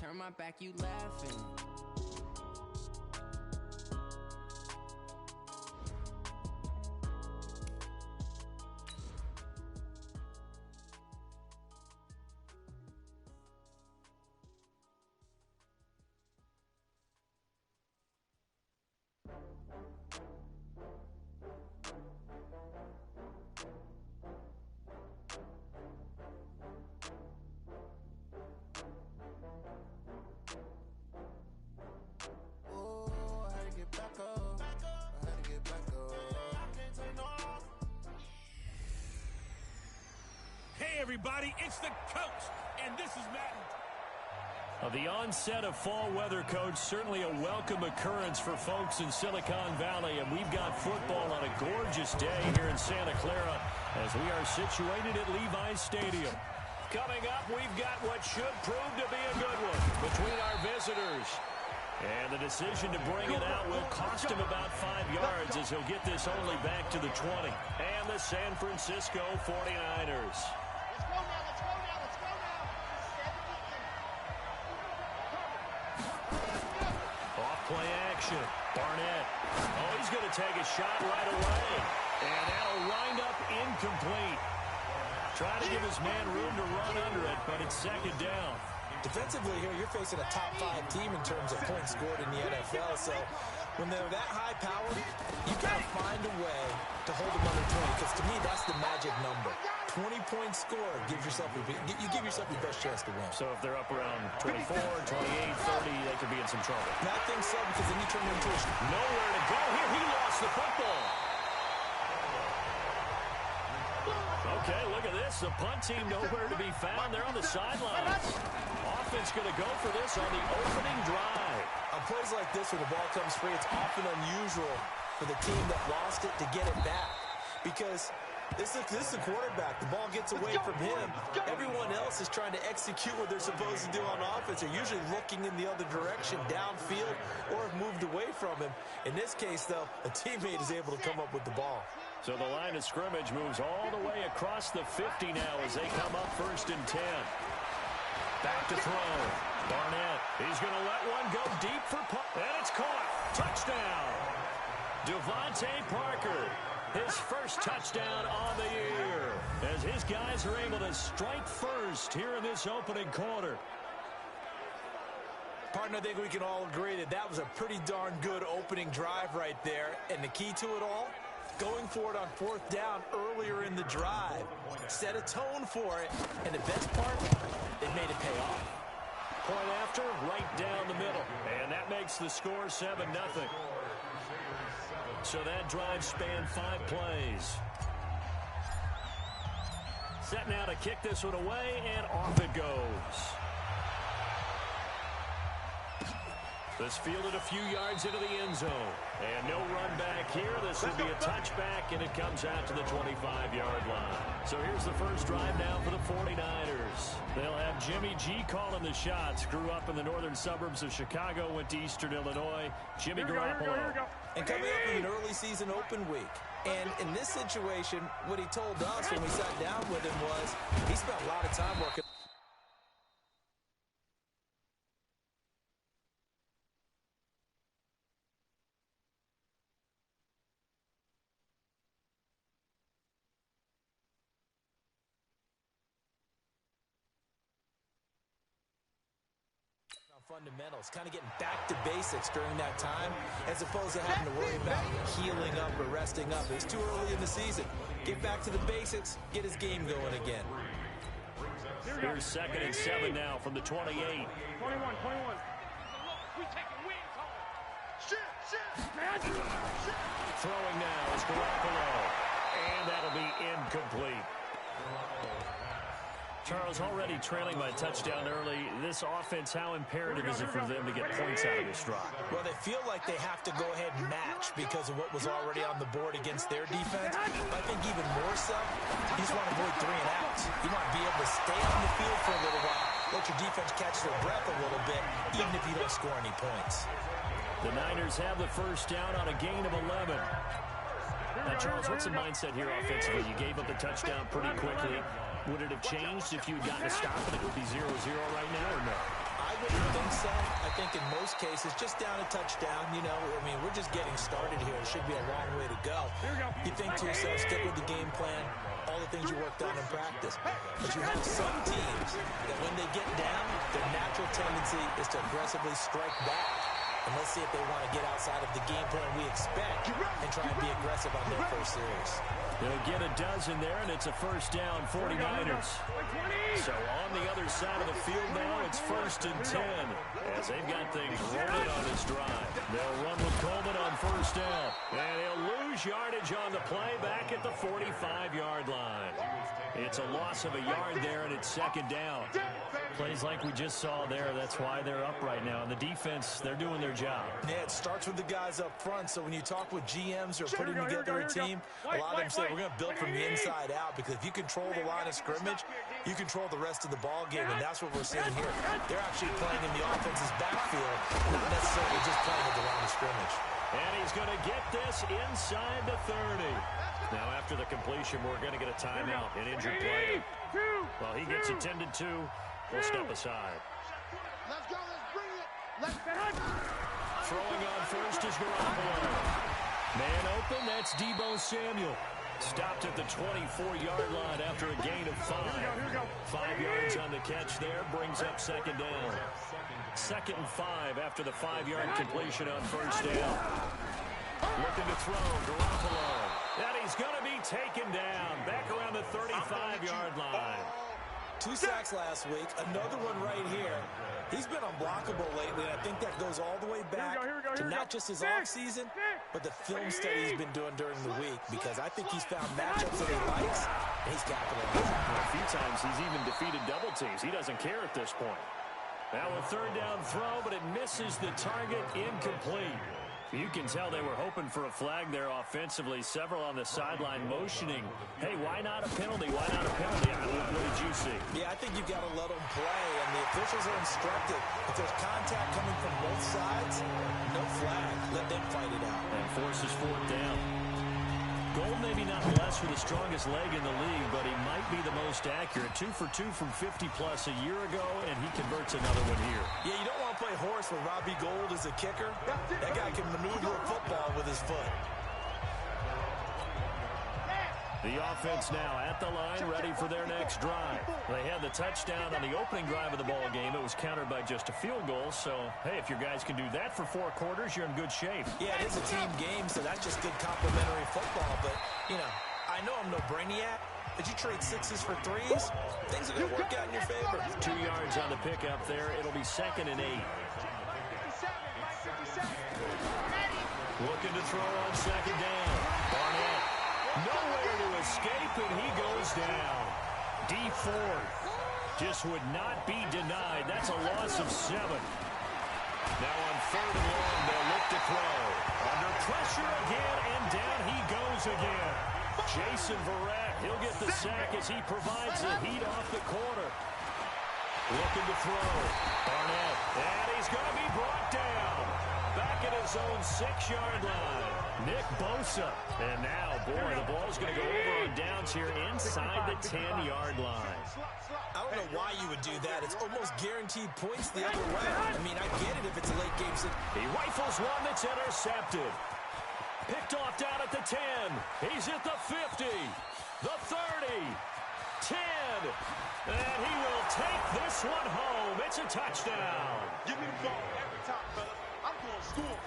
turn my back, you laughing. Everybody, it's the coach, and this is Madden. The onset of fall weather, Coach, certainly a welcome occurrence for folks in Silicon Valley, and we've got football on a gorgeous day here in Santa Clara as we are situated at Levi's Stadium. Coming up, we've got what should prove to be a good one between our visitors. And the decision to bring it out will cost him about 5 yards as he'll get this only back to the 20. And the San Francisco 49ers. Play action. Barnett. Oh, he's going to take a shot right away. And that'll wind up incomplete. Try to give his man room to run under it, but it's second down. Defensively here, you're facing a top 5 team in terms of points scored in the NFL. So when they're that high powered, you got to find a way to hold them under 20. Because to me, that's the magic number. 20 points scored, you give yourself your best chance to win. So if they're up around 24, 28, 30, they could be in some trouble. I think so, because then you turn into a... Nowhere to go here. He lost the football. Okay, look at this. The punt team nowhere to be found. They're on the sidelines. Offense going to go for this on the opening drive. On plays like this where the ball comes free, it's often unusual for the team that lost it to get it back. Because this is a quarterback. The ball gets away from him. Everyone else is trying to execute what they're supposed to do on offense. They're usually looking in the other direction, downfield, or have moved away from him. In this case, though, a teammate is able to come up with the ball. So the line of scrimmage moves all the way across the 50 now as they come up 1st and 10. Back to throw. Barnett. He's going to let one go deep for punt. And it's caught. Touchdown. Devontae Parker. His first touchdown on the year as his guys are able to strike first here in this opening quarter. Partner, I think we can all agree that that was a pretty darn good opening drive right there. And the key to it all, going for it on 4th down earlier in the drive. Set a tone for it. And the best part, it made it pay off. Point after, right down the middle. And that makes the score 7-0. So that drive spanned 5 plays. Set now to kick this one away, and off it goes. This fielded a few yards into the end zone. And no run back here. This will be a touchback, and it comes out to the 25-yard line. So here's the first drive now for the 49ers. They'll have Jimmy G calling the shots. Grew up in the northern suburbs of Chicago, went to Eastern Illinois. Jimmy Garoppolo. And coming up in an early season open week. And in this situation, what he told us when we sat down with him was he spent a lot of time working. Fundamentals, kind of getting back to basics during that time, as opposed to having to worry about healing up or resting up. It's too early in the season. Get back to the basics, get his game going again. Here's 2nd and 7 now from the 28. 21. Throwing now is Garoppolo. And that'll be incomplete. Charles, already trailing by a touchdown early. This offense, how imperative is it for them to get points out of this drive? Well, they feel like they have to go ahead and match because of what was already on the board against their defense. I think even more so, you just want to avoid 3 and outs. You want to be able to stay on the field for a little while, let your defense catch their breath a little bit, even if you don't score any points. The Niners have the first down on a gain of 11. Now, Charles, what's the mindset here offensively? You gave up the touchdown pretty quickly. Would it have changed if you had gotten a stop and it would be 0-0 right now or no? I wouldn't think set, I think in most cases, just down a touchdown. You know, I mean, we're just getting started here. It should be a long way to go. You think to yourself, stick with the game plan, all the things you worked on in practice. But you have some teams that when they get down, their natural tendency is to aggressively strike back. And let's see if they want to get outside of the game plan we expect and try and be aggressive on their first series. They'll get a dozen there, and it's a first down, 49ers. So on the other side of the field now, it's 1st and 10, as they've got things rolling on this drive. They'll run with Coleman on first down, and he'll lose yardage on the play back at the 45-yard line. It's a loss of a yard there, and it's 2nd down. Plays like we just saw there, that's why they're up right now. And the defense, they're doing their job. Yeah, it starts with the guys up front. So when you talk with GMs or putting together a team, a lot of them say we're going to build from the inside out, because if you control the line of scrimmage, you control the rest of the ball game, and that's what we're seeing here. They're actually playing in the offense's backfield, not necessarily just playing at the line of scrimmage. And he's going to get this inside the 30. Now, after the completion, we're going to get a timeout, an injured player. Well, he gets attended to. We'll step aside. Let's go. Let's bring it. Let's Throwing on first is Garoppolo. Man open, that's Deebo Samuel. Stopped at the 24-yard line after a gain of 5. 5 yards on the catch there, brings up 2nd down. 2nd and 5 after the 5-yard completion on first down. Looking to throw, Garoppolo. And he's going to be taken down, back around the 35-yard line. 2 sacks last week, another one right here. He's been unblockable lately, and I think that goes all the way back to not just his offseason, but the film study he's been doing during the week, because I think he's found matchups that he likes, and he's capitalizing. A few times he's even defeated double teams. He doesn't care at this point. Now a 3rd down throw, but it misses the target, incomplete. You can tell they were hoping for a flag there offensively. Several on the sideline motioning. Hey, why not a penalty? Why not a penalty? What did you see? Yeah, I think you've got to let them play, and the officials are instructed. If there's contact coming from both sides, no flag. Let them fight it out. And forces 4th down. Gold maybe not blessed with the strongest leg in the league, but he might be the most accurate. 2 for 2 from 50-plus a year ago, and he converts another one here. Yeah, you don't want to play horse with Robbie Gould as a kicker. That guy can maneuver a football with his foot. The offense now at the line, ready for their next drive. They had the touchdown on the opening drive of the ball game. It was countered by just a field goal. So, hey, if your guys can do that for 4 quarters, you're in good shape. Yeah, it is a team game, so that's just good complementary football. But, you know, I know I'm no brainiac. But you trade 6s for 3s, things are going to work out in your favor. 2 yards on the pickup there. It'll be 2nd and 8. Looking to throw on 2nd down. Barnett. Nowhere to escape, and he goes down. D Ford just would not be denied. That's a loss of 7. Now on 3rd and long, they'll look to throw. Under pressure again, and down he goes again. Jason Verrett, he'll get the sack as he provides the heat off the corner. Looking to throw. Barnett, and he's going to be brought down. Back at his own 6-yard line. Nick Bosa. And now, boy, the ball's going to go over on downs here inside the 10-yard line. I don't know why you would do that. It's almost guaranteed points the other way. I mean, I get it if it's a late game. He rifles one that's intercepted. Picked off down at the 10. He's at the 50. The 30. 10. And he will take this one home. It's a touchdown. Give me the ball every time, fellas. I'm going to score.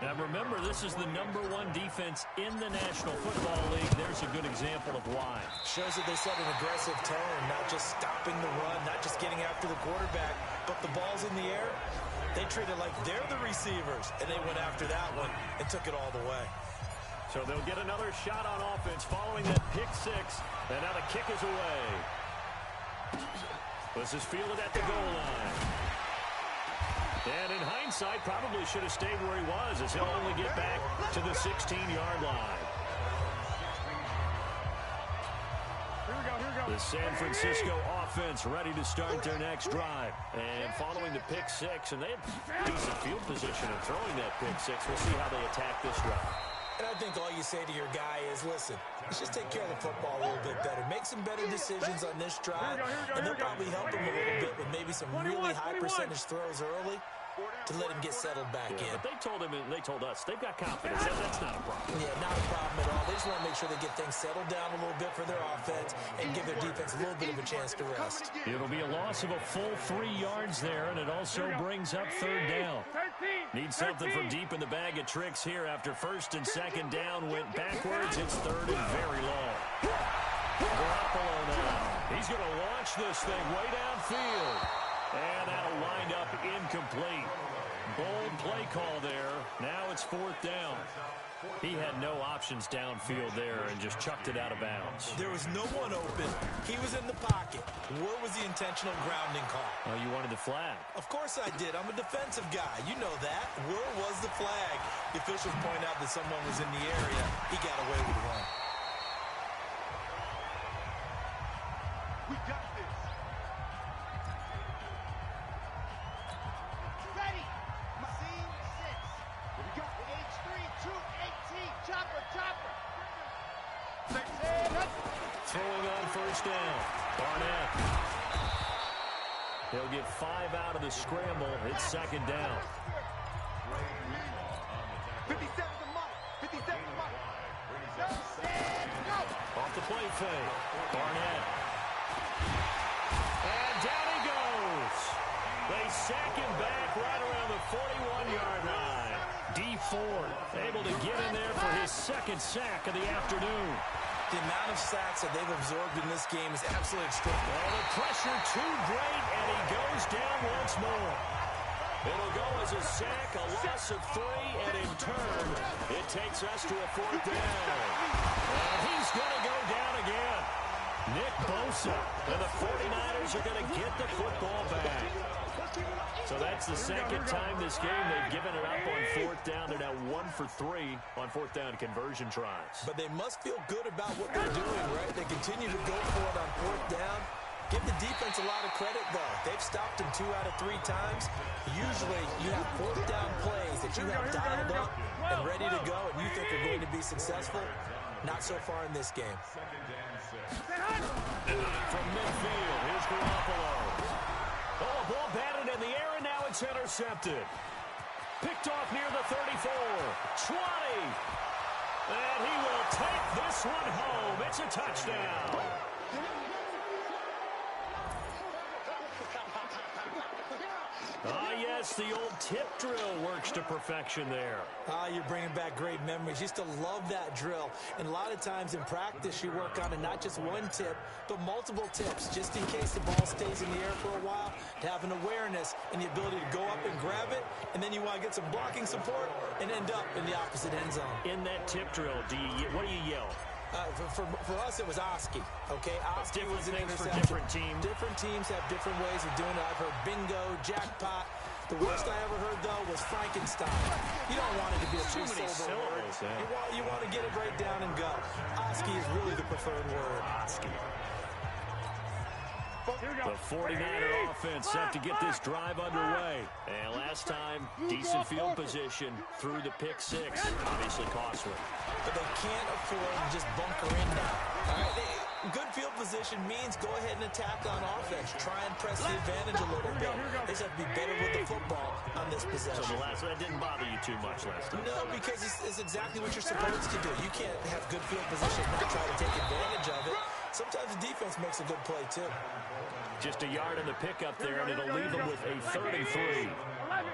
Now remember, this is the #1 defense in the National Football League. There's a good example of why. Shows that they set an aggressive tone, not just stopping the run, not just getting after the quarterback, but the ball's in the air. They treat it like they're the receivers, and they went after that one and took it all the way. So they'll get another shot on offense following that pick 6, and now the kick is away. This is fielded at the goal line. And in hindsight, probably should have stayed where he was, as he'll only get back to the 16-yard line. The San Francisco offense ready to start their next drive. And following the pick 6, and they have decent field position in throwing that pick 6. We'll see how they attack this drive. And I think all you say to your guy is, listen, let's just take care of the football a little bit better. Make some better decisions on this drive, and they'll probably help him a little bit with maybe some really high percentage throws early to let him get settled back in. But they told us, they've got confidence. That's not a problem. Yeah, not a problem at all. They just want to make sure they get things settled down a little bit for their offense and give their defense a little bit of a chance to rest. It'll be a loss of a full 3 yards there, and it also brings up third down. Need something from deep in the bag of tricks here after first and second down went backwards. It's third and very long. Garoppolo now. He's going to launch this thing way downfield. And that'll wind up incomplete. Bold play call there. Now it's fourth down. He had no options downfield there and just chucked it out of bounds. There was no one open. He was in the pocket. Where was the intentional grounding call? Oh, you wanted the flag. Of course I did. I'm a defensive guy. You know that. Where was the flag? The officials point out that someone was in the area. He got away with one. We got this. Ready. Scene 6. Here we go. H3 218. Chopper. Throwing on first down. Barnett. He'll get 5 out of the scramble. It's second down. 57 to Mike. 57 to Mike. Go. Off the play fake. Barnett. And down he goes. They sack him back right around the 41-yard line. D Ford able to get in there for his second sack of the afternoon. The amount of sacks that they've absorbed in this game is absolutely extraordinary. Well, the pressure too great, and he goes down once more. It'll go as a sack, a loss of 3, and in turn, it takes us to a fourth down. And he's going to go down again. Nick Bosa, and the 49ers are going to get the football back. So that's the second time this game they've given it up on fourth down. They're now 1 for 3 on fourth down conversion tries. But they must feel good about what they're doing, right? They continue to go for it on fourth down. Give the defense a lot of credit, though. They've stopped him 2 out of 3 times. Usually, you have fourth down plays that you have dialed up and ready to go, and you think are going to be successful. Not so far in this game. From midfield, here's Garoppolo. Oh, ball batted in the air, and now it's intercepted. Picked off near the 34. 20. And he will take this one home. It's a touchdown. Ah, yes, the old tip drill works to perfection there. Ah, you're bringing back great memories. Used to love that drill. And a lot of times in practice, you work on it not just one tip, but multiple tips, just in case the ball stays in the air for a while, to have an awareness and the ability to go up and grab it, and then you want to get some blocking support and end up in the opposite end zone. In that tip drill, what do you yell? For us, it was Oski. Okay, Oski different was an things for interception. different teams. Different teams have different ways of doing it. I've heard bingo, jackpot. The worst I ever heard, though, was Frankenstein. You don't want it to be a Too many two-syllable word. syllables, You want to get it right down and go. Oski is really the preferred word. Oski. The 49er offense set to get this drive underway. And last time, decent field position through the pick 6. Obviously costly. But they can't afford to just bunker in now. All right, good field position means go ahead and attack on offense. Try and press the advantage a little bit. They just have to be better with the football on this possession. So that didn't bother you too much last time? No, because it's exactly what you're supposed to do. You can't have good field position and not try to take advantage of it. Sometimes the defense makes a good play, too. Just a yard in the pickup there, and it'll leave them with a 3rd and 3. 11.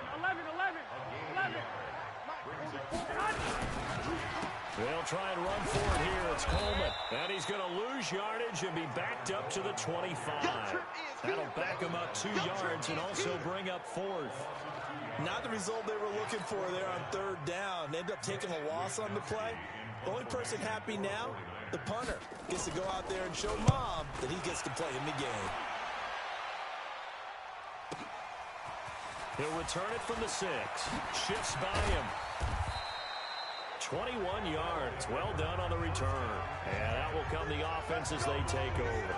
They'll try and run for it here. It's Coleman. And he's going to lose yardage and be backed up to the 25. That'll back him up 2 yards and also bring up 4th. Not the result they were looking for there on 3rd down. They end up taking a loss on the play. The only person happy now, the punter, gets to go out there and show Mom that he gets to play in the game. He'll return it from the 6. Shifts by him. 21 yards. Well done on the return. And out will come the offense as they take over.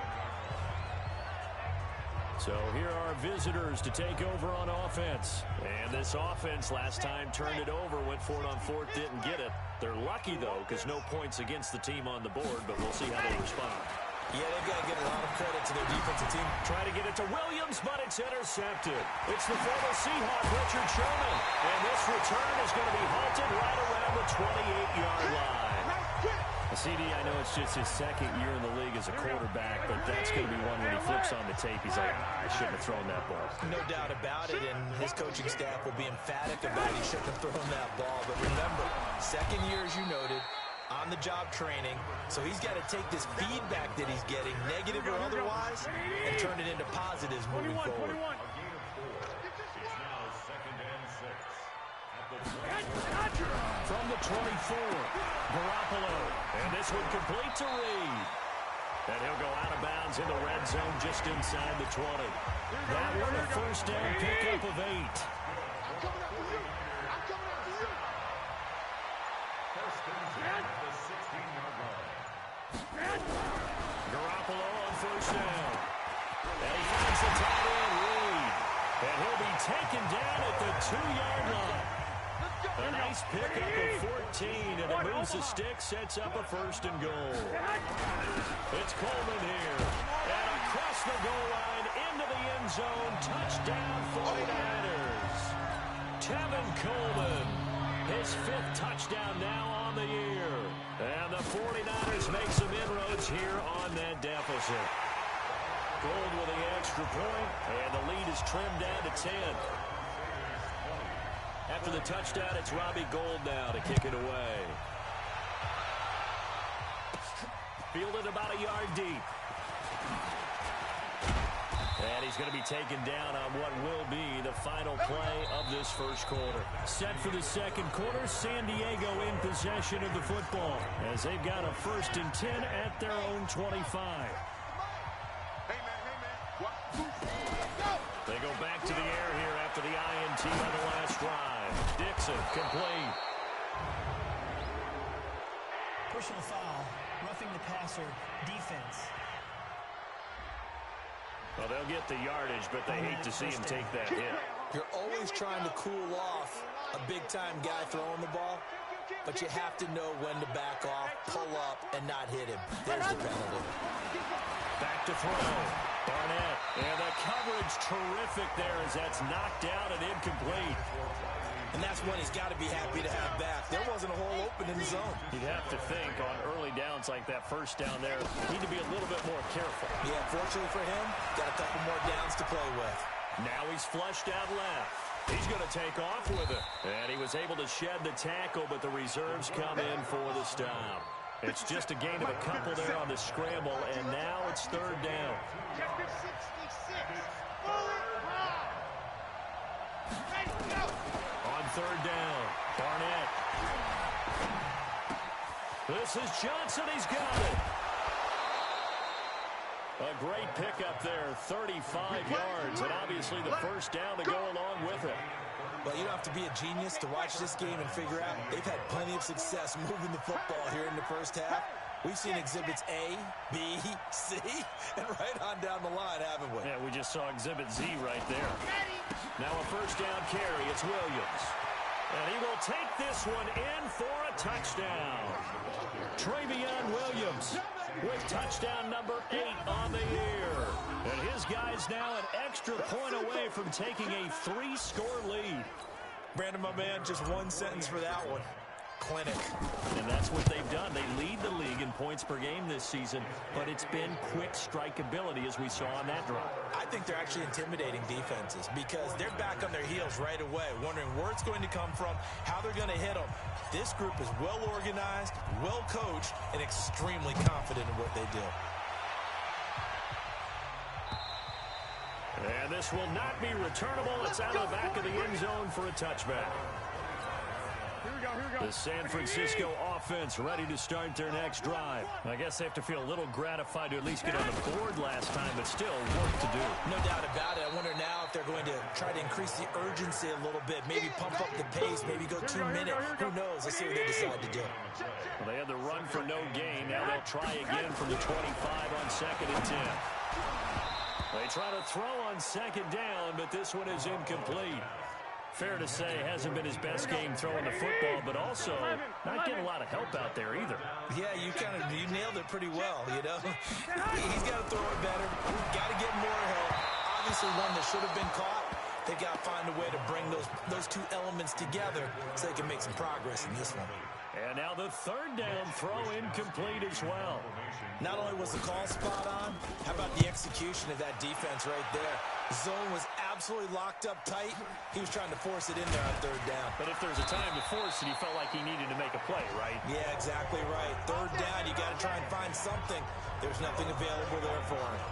So here are visitors to take over on offense. And this offense last time turned it over, went for it on fourth, didn't get it. They're lucky, though, because no points against the team on the board, but we'll see how they respond. Yeah, they've got to give a lot of credit to their defensive team. Try to get it to Williams, but it's intercepted. It's the former Seahawk, Richard Sherman. And this return is going to be halted right around the 28-yard line. CD, I know it's just his second year in the league as a quarterback, but that's going to be one when he flips on the tape. He's like, I shouldn't have thrown that ball. No doubt about it, and his coaching staff will be emphatic about he shouldn't have thrown that ball. But remember, second year, as you noted, on-the-job training, so he's got to take this feedback that he's getting, negative or otherwise, and turn it into positives moving forward. From the 24, Garoppolo. And this one complete to Reed. And he'll go out of bounds in the red zone just inside the 20. That one a first down pickup of 8. I'm coming after you. I'm coming after you. First and 10 at the 16-yard line. Garoppolo on first down. And he finds the tight end, Reed. And he'll be taken down at the 2-yard line. A nice pickup of 14, and it moves the stick, sets up a first and goal. It's Coleman here. And across the goal line, into the end zone, touchdown 49ers. Tevin Coleman, his 5th touchdown now on the year. And the 49ers make some inroads here on that deficit. Gold with the extra point, and the lead is trimmed down to 10. After the touchdown, it's Robbie Gould now to kick it away. Fielded about a yard deep. And he's going to be taken down on what will be the final play of this first quarter. Set for the second quarter, San Diego in possession of the football as they've got a 1st and 10 at their own 25. They go back to the air here after the INT on the last drive. Dixon, complete. Personal foul, roughing the passer, defense. Well, they'll get the yardage, but they hate to see him take that hit. You're always trying to cool off a big-time guy throwing the ball, but you have to know when to back off, pull up, and not hit him. There's the penalty. Back to throw. Barnett. And the coverage terrific there as that's knocked out and incomplete. And that's one he's got to be happy to have back. There wasn't a hole open in the zone. You'd have to think on early downs like that first down there, need to be a little bit more careful. Yeah, fortunately for him, got a couple more downs to play with. Now he's flushed out left. He's going to take off with it. And he was able to shed the tackle, but the reserves come in for the stop. It's just a gain of a couple there on the scramble, and now it's 3rd down. Chapter 66. On 3rd down, Barnett. This is Johnson. He's got it. A great pickup there, 35 yards, and obviously the first down to go along with it. Well, you don't have to be a genius to watch this game and figure out they've had plenty of success moving the football here in the first half. We've seen exhibits A, B, C, and right on down the line, haven't we? Yeah, we just saw exhibit Z right there. Now a first down carry. It's Williams. And he will take this one in for a touchdown. Travion Williams with touchdown number 8 on the year. And his guys now an extra point away from taking a 3-score lead. Brandon, my man, just one sentence for that one. Clinic. And that's what they've done. They lead the league in points per game this season, but it's been quick strikeability as we saw on that drive. I think they're actually intimidating defenses because they're back on their heels right away, wondering where it's going to come from, how they're going to hit them. This group is well organized, well coached, and extremely confident in what they do. And this will not be returnable. It's out of the back of the end zone for a touchback. The San Francisco offense ready to start their next drive. I guess they have to feel a little gratified to at least get on the board last time, but still work to do. No doubt about it. I wonder now if they're going to try to increase the urgency a little bit, maybe pump up the pace, maybe go 2 minutes. Who knows? Let's see what they decide to do. Well, they had the run for no gain. Now they'll try again from the 25 on 2nd and 10. They try to throw on second down, but this one is incomplete. Fair to say, hasn't been his best game throwing the football, but also not getting a lot of help out there either. Yeah, you nailed it pretty well, you know. He's got to throw it better. Got to get more help. Obviously, one that should have been caught. They got to find a way to bring those two elements together so they can make some progress in this one. And now the third down throw incomplete as well. Not only was the call spot on, how about the execution of that defense right there? The zone was absolutely locked up tight. He was trying to force it in there on third down. But if there's a time to force it, he felt like he needed to make a play, right? Yeah, exactly right. Third down, you got to try and find something. There's nothing available there for him.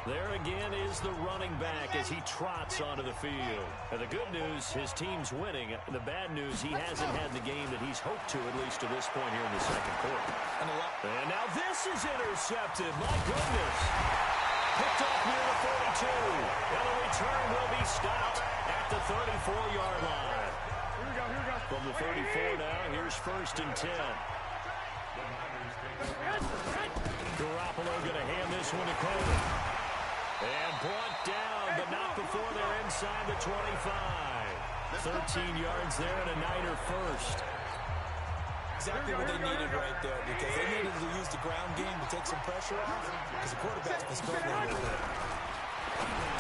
There again is the running back as he trots onto the field. And the good news, his team's winning. The bad news, he hasn't had the game that he's hoped to, at least to this point here in the second quarter. And now this is intercepted. My goodness. Picked off near the 42. And the return will be stopped at the 34-yard line. Here we go. From the 34 now, here's 1st and 10. Garoppolo going to hand this one to Cole. And brought down, but not before they're inside the 25. 13 yards there and a Niner first. Exactly what they needed right there, because they needed to use the ground game to take some pressure off, because the quarterback's been struggling a little bit.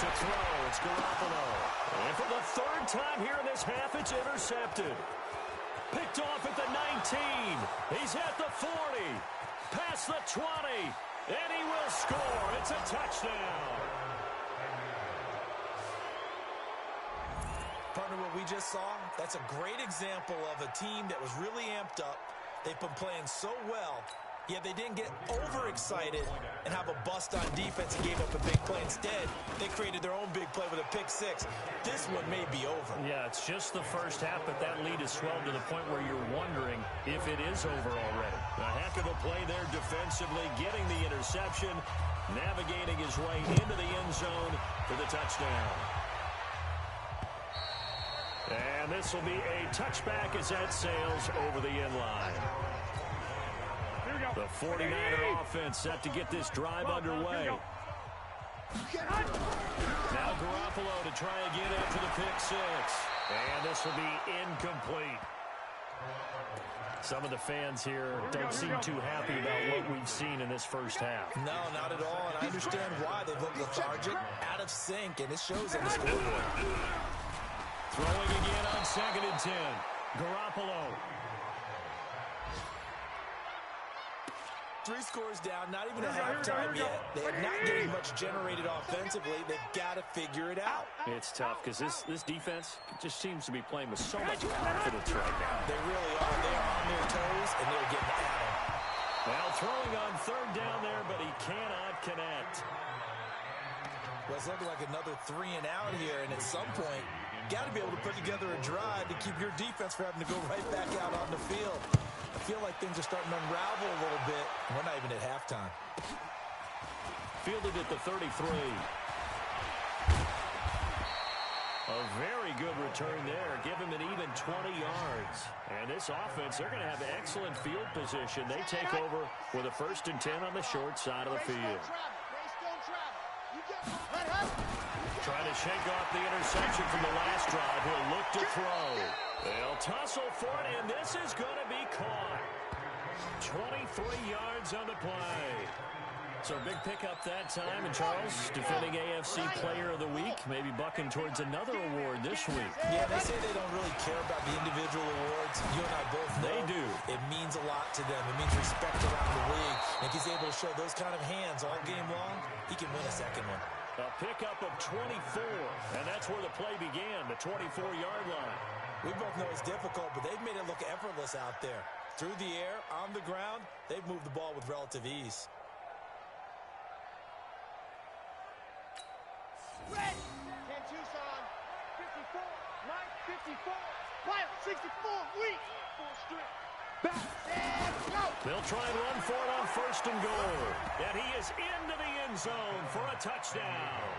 To throw, it's Garoppolo. And for the third time here in this half, it's intercepted. Picked off at the 19. He's at the 40. Past the 20. And he will score. It's a touchdown. Partner, what we just saw, that's a great example of a team that was really amped up. They've been playing so well, yet they didn't get overexcited and have a bust on defense and gave up a big play. Instead, they created their own big play with a pick six. This one may be over. Yeah, it's just the first half, but that lead has swelled to the point where you're wondering if it is over already. A heck of a play there defensively, getting the interception, navigating his way into the end zone for the touchdown. And this will be a touchback as that sails over the end line. The 49er offense set to get this drive underway. Now Garoppolo to try again after the pick six. And this will be incomplete. Some of the fans here don't seem too happy about what we've seen in this first half. No, not at all, and I understand why. They've looked lethargic, out of sync, and it shows on the scoreboard. Throwing again on 2nd and 10. Garoppolo. 3 scores down, not even a halftime yet. They're not getting much generated offensively. They've got to figure it out. It's tough because this defense just seems to be playing with so much confidence right now. They really are. They're on their toes, and they're getting at them. Well, throwing on 3rd down there, but he cannot connect. Well, it's looking like another 3 and out here, and at some point, got to be able to put together a drive to keep your defense from having to go right back out on the field. I feel like things are starting to unravel a little bit. We're not even at halftime. Fielded at the 33. A very good return there. Give him an even 20 yards. And this offense, they're going to have excellent field position. They take over with a 1st and 10 on the short side of the field. Trying to shake off the interception from the last drive. He'll look to throw. They'll tussle for it, and this is going to be caught. 23 yards on the play. So a big pickup that time. And Charles, defending AFC Player of the Week, maybe bucking towards another award this week. Yeah, they say they don't really care about the individual awards. You and I both know they do. It means a lot to them. It means respect around the league. And if he's able to show those kind of hands all game long, he can win a second one. A pickup of 24, and that's where the play began, the 24-yard line. We both know it's difficult, but they've made it look effortless out there. Through the air, on the ground, they've moved the ball with relative ease. Red, 10 Tucson, 54, Mike, 54, Pilot, 64, weak, full strip, back, and go. They'll try and run for it on 1st and goal. And he is into the end zone for a touchdown.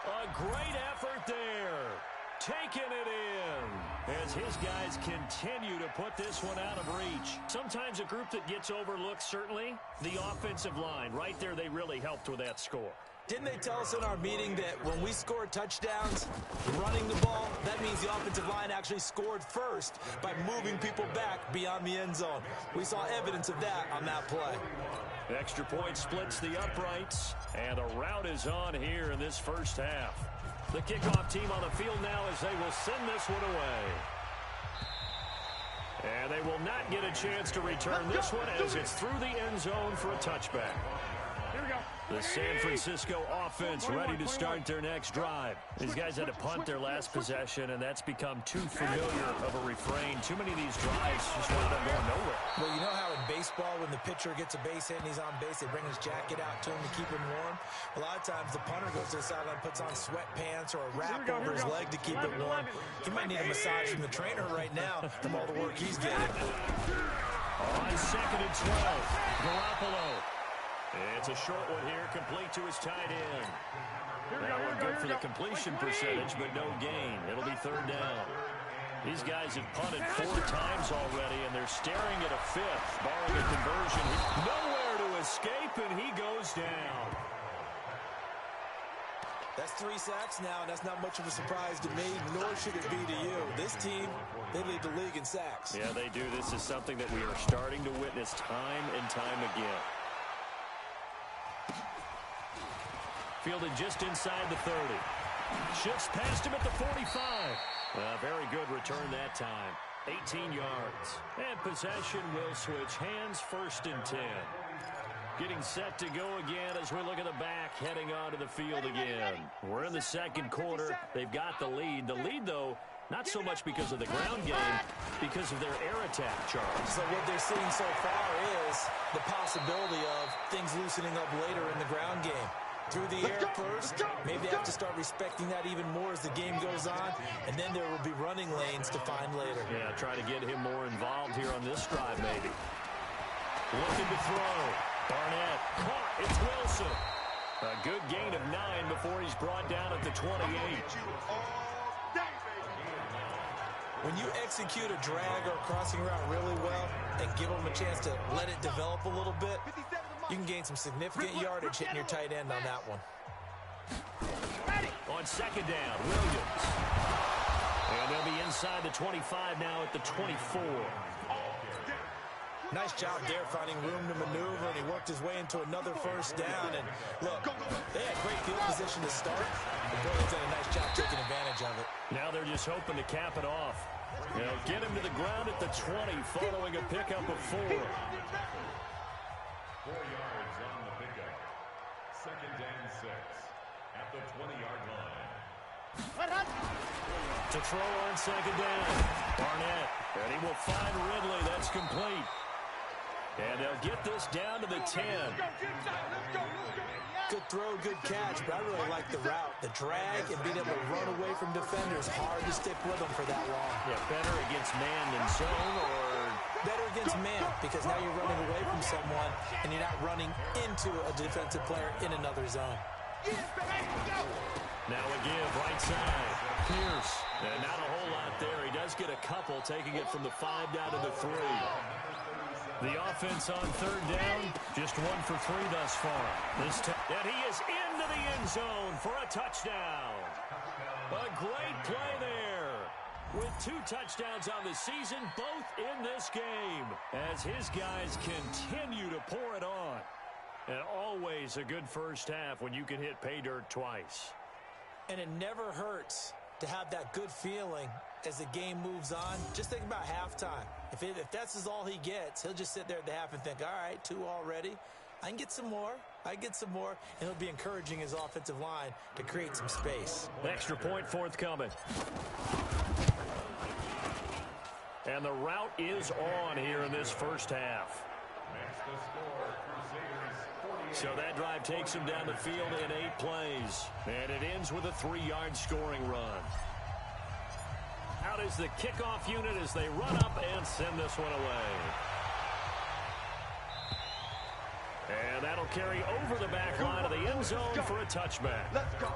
A great effort there. Taking it in as his guys continue to put this one out of reach. Sometimes a group that gets overlooked, certainly, the offensive line. Right there, they really helped with that score. Didn't they tell us in our meeting that when we score touchdowns running the ball, that means the offensive line actually scored first by moving people back beyond the end zone? We saw evidence of that on that play. Extra point splits the uprights, and a rout is on here in this first half. The kickoff team on the field now as they will send this one away. And they will not get a chance to return this one as it's through the end zone for a touchback. Here we go. The San Francisco offense ready to start their next drive. These guys had to punt their last possession, and that's become too familiar of a refrain. Too many of these drives just wound up going nowhere. Well, you know how in baseball, when the pitcher gets a base hit and he's on base, they bring his jacket out to him to keep him warm? A lot of times the punter goes to the sideline, puts on sweatpants or a wrap over his leg to keep it warm. He might need a massage from the trainer right now from all the work he's getting. On 2nd and 12, Garoppolo. It's a short one here, complete to his tight end. That one good for the completion percentage, but no gain. It'll be 3rd down. These guys have punted 4 times already, and they're staring at a 5th, barring a conversion. Nowhere to escape, and he goes down. That's 3 sacks now, and that's not much of a surprise to me, nor should it be to you. This team, they lead the league in sacks. Yeah, they do. This is something that we are starting to witness time and time again. Fielded just inside the 30. Shifts past him at the 45. Very good return that time. 18 yards. And possession will switch hands, 1st and 10. Getting set to go again as we look at the back, heading onto the field again. We're in the 2nd quarter. They've got the lead. The lead, though, not so much because of the ground game, because of their air attack, Charles. So what they're seeing so far is the possibility of things loosening up later in the ground game. Through the air first, maybe they have to start respecting that even more as the game goes on, and then there will be running lanes to find later. Yeah, try to get him more involved here on this drive, maybe. Looking to throw. Barnett caught. It's Wilson. A good gain of 9 before he's brought down at the 28. When you execute a drag or a crossing route really well and give them a chance to let it develop a little bit, you can gain some significant yardage hitting your tight end on that one. On 2nd down, Williams. And they'll be inside the 25 now at the 24. Nice job there finding room to maneuver, and he worked his way into another 1st down. And look, they had great field position to start. The Bills did a nice job taking advantage of it. Now they're just hoping to cap it off. They'll get him to the ground at the 20 following a pickup of 4. 4 yards on the pickup. 2nd and 6 at the 20-yard line. To throw on 2nd down. Barnett. And he will find Ridley. That's complete. And they'll get this down to the 10. Good throw, good catch, but I really like the route. The drag and being able to run away from defenders. Hard to stick with them for that long. Yeah, better against man than zone, or better against man, because now you're running away from someone and you're not running into a defensive player in another zone. Now a give, right side. Pierce. And not a whole lot there. He does get a couple, taking it from the 5 down to the 3. The offense on 3rd down, just 1 for 3 thus far. And he is into the end zone for a touchdown. A great play there. With 2 touchdowns on the season, both in this game, as his guys continue to pour it on. And always a good first half when you can hit pay dirt twice. And it never hurts to have that good feeling as the game moves on. Just think about halftime. If that's all he gets, he'll just sit there at the half and think, all right, 2 already. I can get some more. I get some more. And he'll be encouraging his offensive line to create some space. Extra point forthcoming. And the route is on here in this first half. So that drive takes him down the field in 8 plays. And it ends with a 3-yard scoring run. Out is the kickoff unit as they run up and send this one away. And that'll carry over the back line of the end zone for a touchback. Let's go.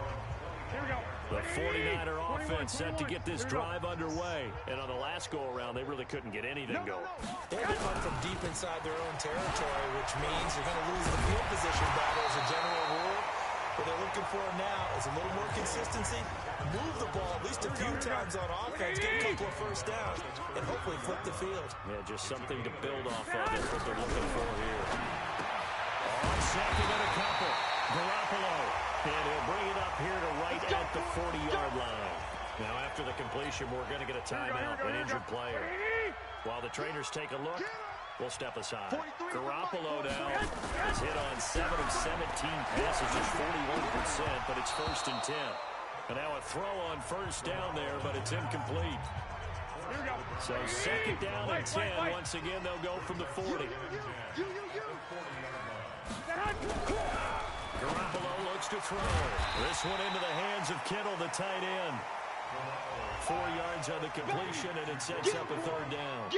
Here we go. The 49er offense set to get this drive underway. And on the last go-around, they really couldn't get anything going. They had to run from deep inside their own territory, which means you're going to lose the field position battle as a general rule. But What they're looking for now is a little more consistency, move the ball at least a few times on offense, get a couple of first downs, and hopefully flip the field. Yeah, just something to build off of. That's what they're looking for here. On second and a couple. Garoppolo. And he'll bring it up here to right at the 40-yard line. Now, after the completion, we're going to get a timeout, an injured player. While the trainers take a look, we'll step aside. Garoppolo now has hit on 7 of 17 passes, just 41%, but it's 1st and 10. And now a throw on first down there, but it's incomplete. So 2nd down and 10. Once again, they'll go from the 40. Garoppolo looks to throw. This one into the hands of Kittle, the tight end. 4 yards on the completion, and it sets up a 3rd down.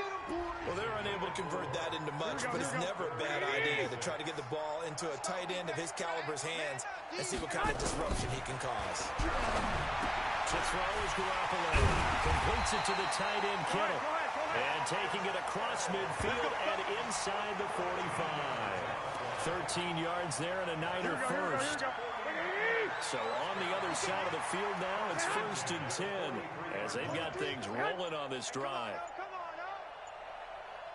Well, they're unable to convert that into much, but it's never a bad idea to try to get the ball into a tight end of his caliber's hands and see what kind of disruption he can cause. To throw is Garoppolo. Completes it to the tight end, Kittle. And taking it across midfield and inside the 45. 13 yards there and a Niner first. So on the other side of the field now, it's 1st and 10 as they've got things rolling on this drive.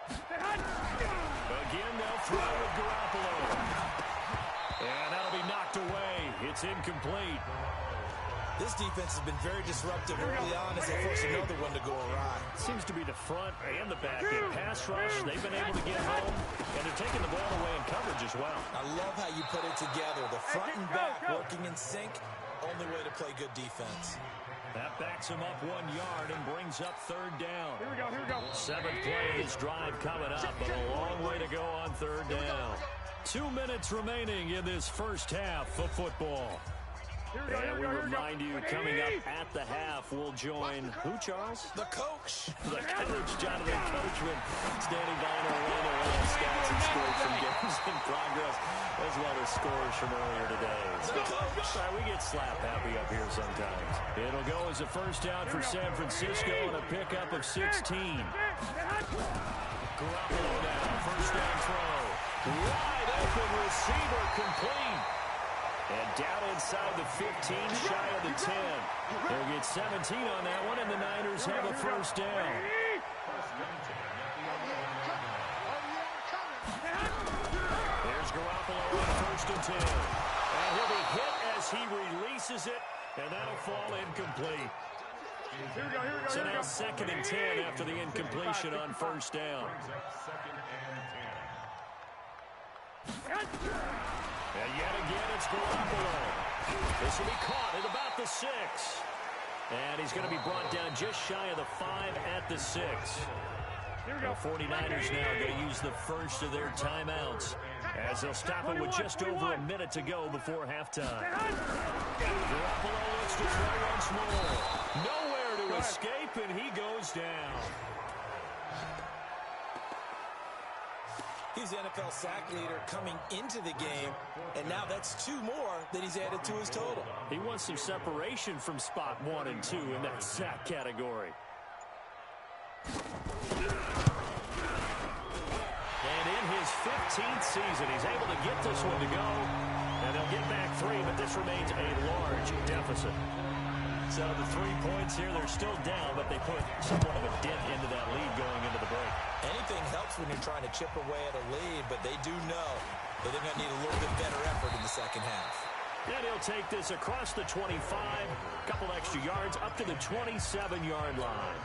Again, they'll throw with Garoppolo. And that'll be knocked away. It's incomplete. This defense has been very disruptive early on as they force another one to go awry. Seems to be the front and the back end pass rush. They've been able to get home, and they're taking the ball away in coverage as well. I love how you put it together. The front and back working in sync. Only way to play good defense. That backs him up 1 yard and brings up 3rd down. Here we go. 7th play of this drive coming up, but a long way to go on 3rd down. 2 minutes remaining in this first half of football. And we remind you, coming up at the half, we'll join who, Charles? The coach. The coach, Jonathan Coachman, standing by in Orlando with all stats and scores from games in progress, as well as scores from earlier today. So, we get slap happy up here sometimes. It'll go as a first down for San Francisco and a pickup of 16. Garoppolo now, first down throw. Wide open receiver, complete. And down inside the 15, shy of the 10. They'll get 17 on that one, and the Niners have a first down. There's Garoppolo on 1st and 10. And he'll be hit as he releases it, and that'll fall incomplete. So now 2nd and 10 after the incompletion on first down. And yet again, it's Garoppolo. This will be caught at about the 6. And he's going to be brought down just shy of the 5 at the 6. The 49ers now going to use the first of their timeouts as they'll stop it with just over a minute to go before halftime. Garoppolo looks to throw once more. Nowhere to escape, and he goes down. He's the NFL sack leader coming into the game, and now that's 2 more that he's added to his total. He wants some separation from spot 1 and 2 in that sack category. And in his 15th season, he's able to get this one to go, and they'll get back 3, but this remains a large deficit. So the 3 points here, they're still down, but they put somewhat of a dent into that lead going into the break. Anything helps when you're trying to chip away at a lead, but they do know that they're going to need a little bit better effort in the second half. And he'll take this across the 25, a couple extra yards, up to the 27-yard line.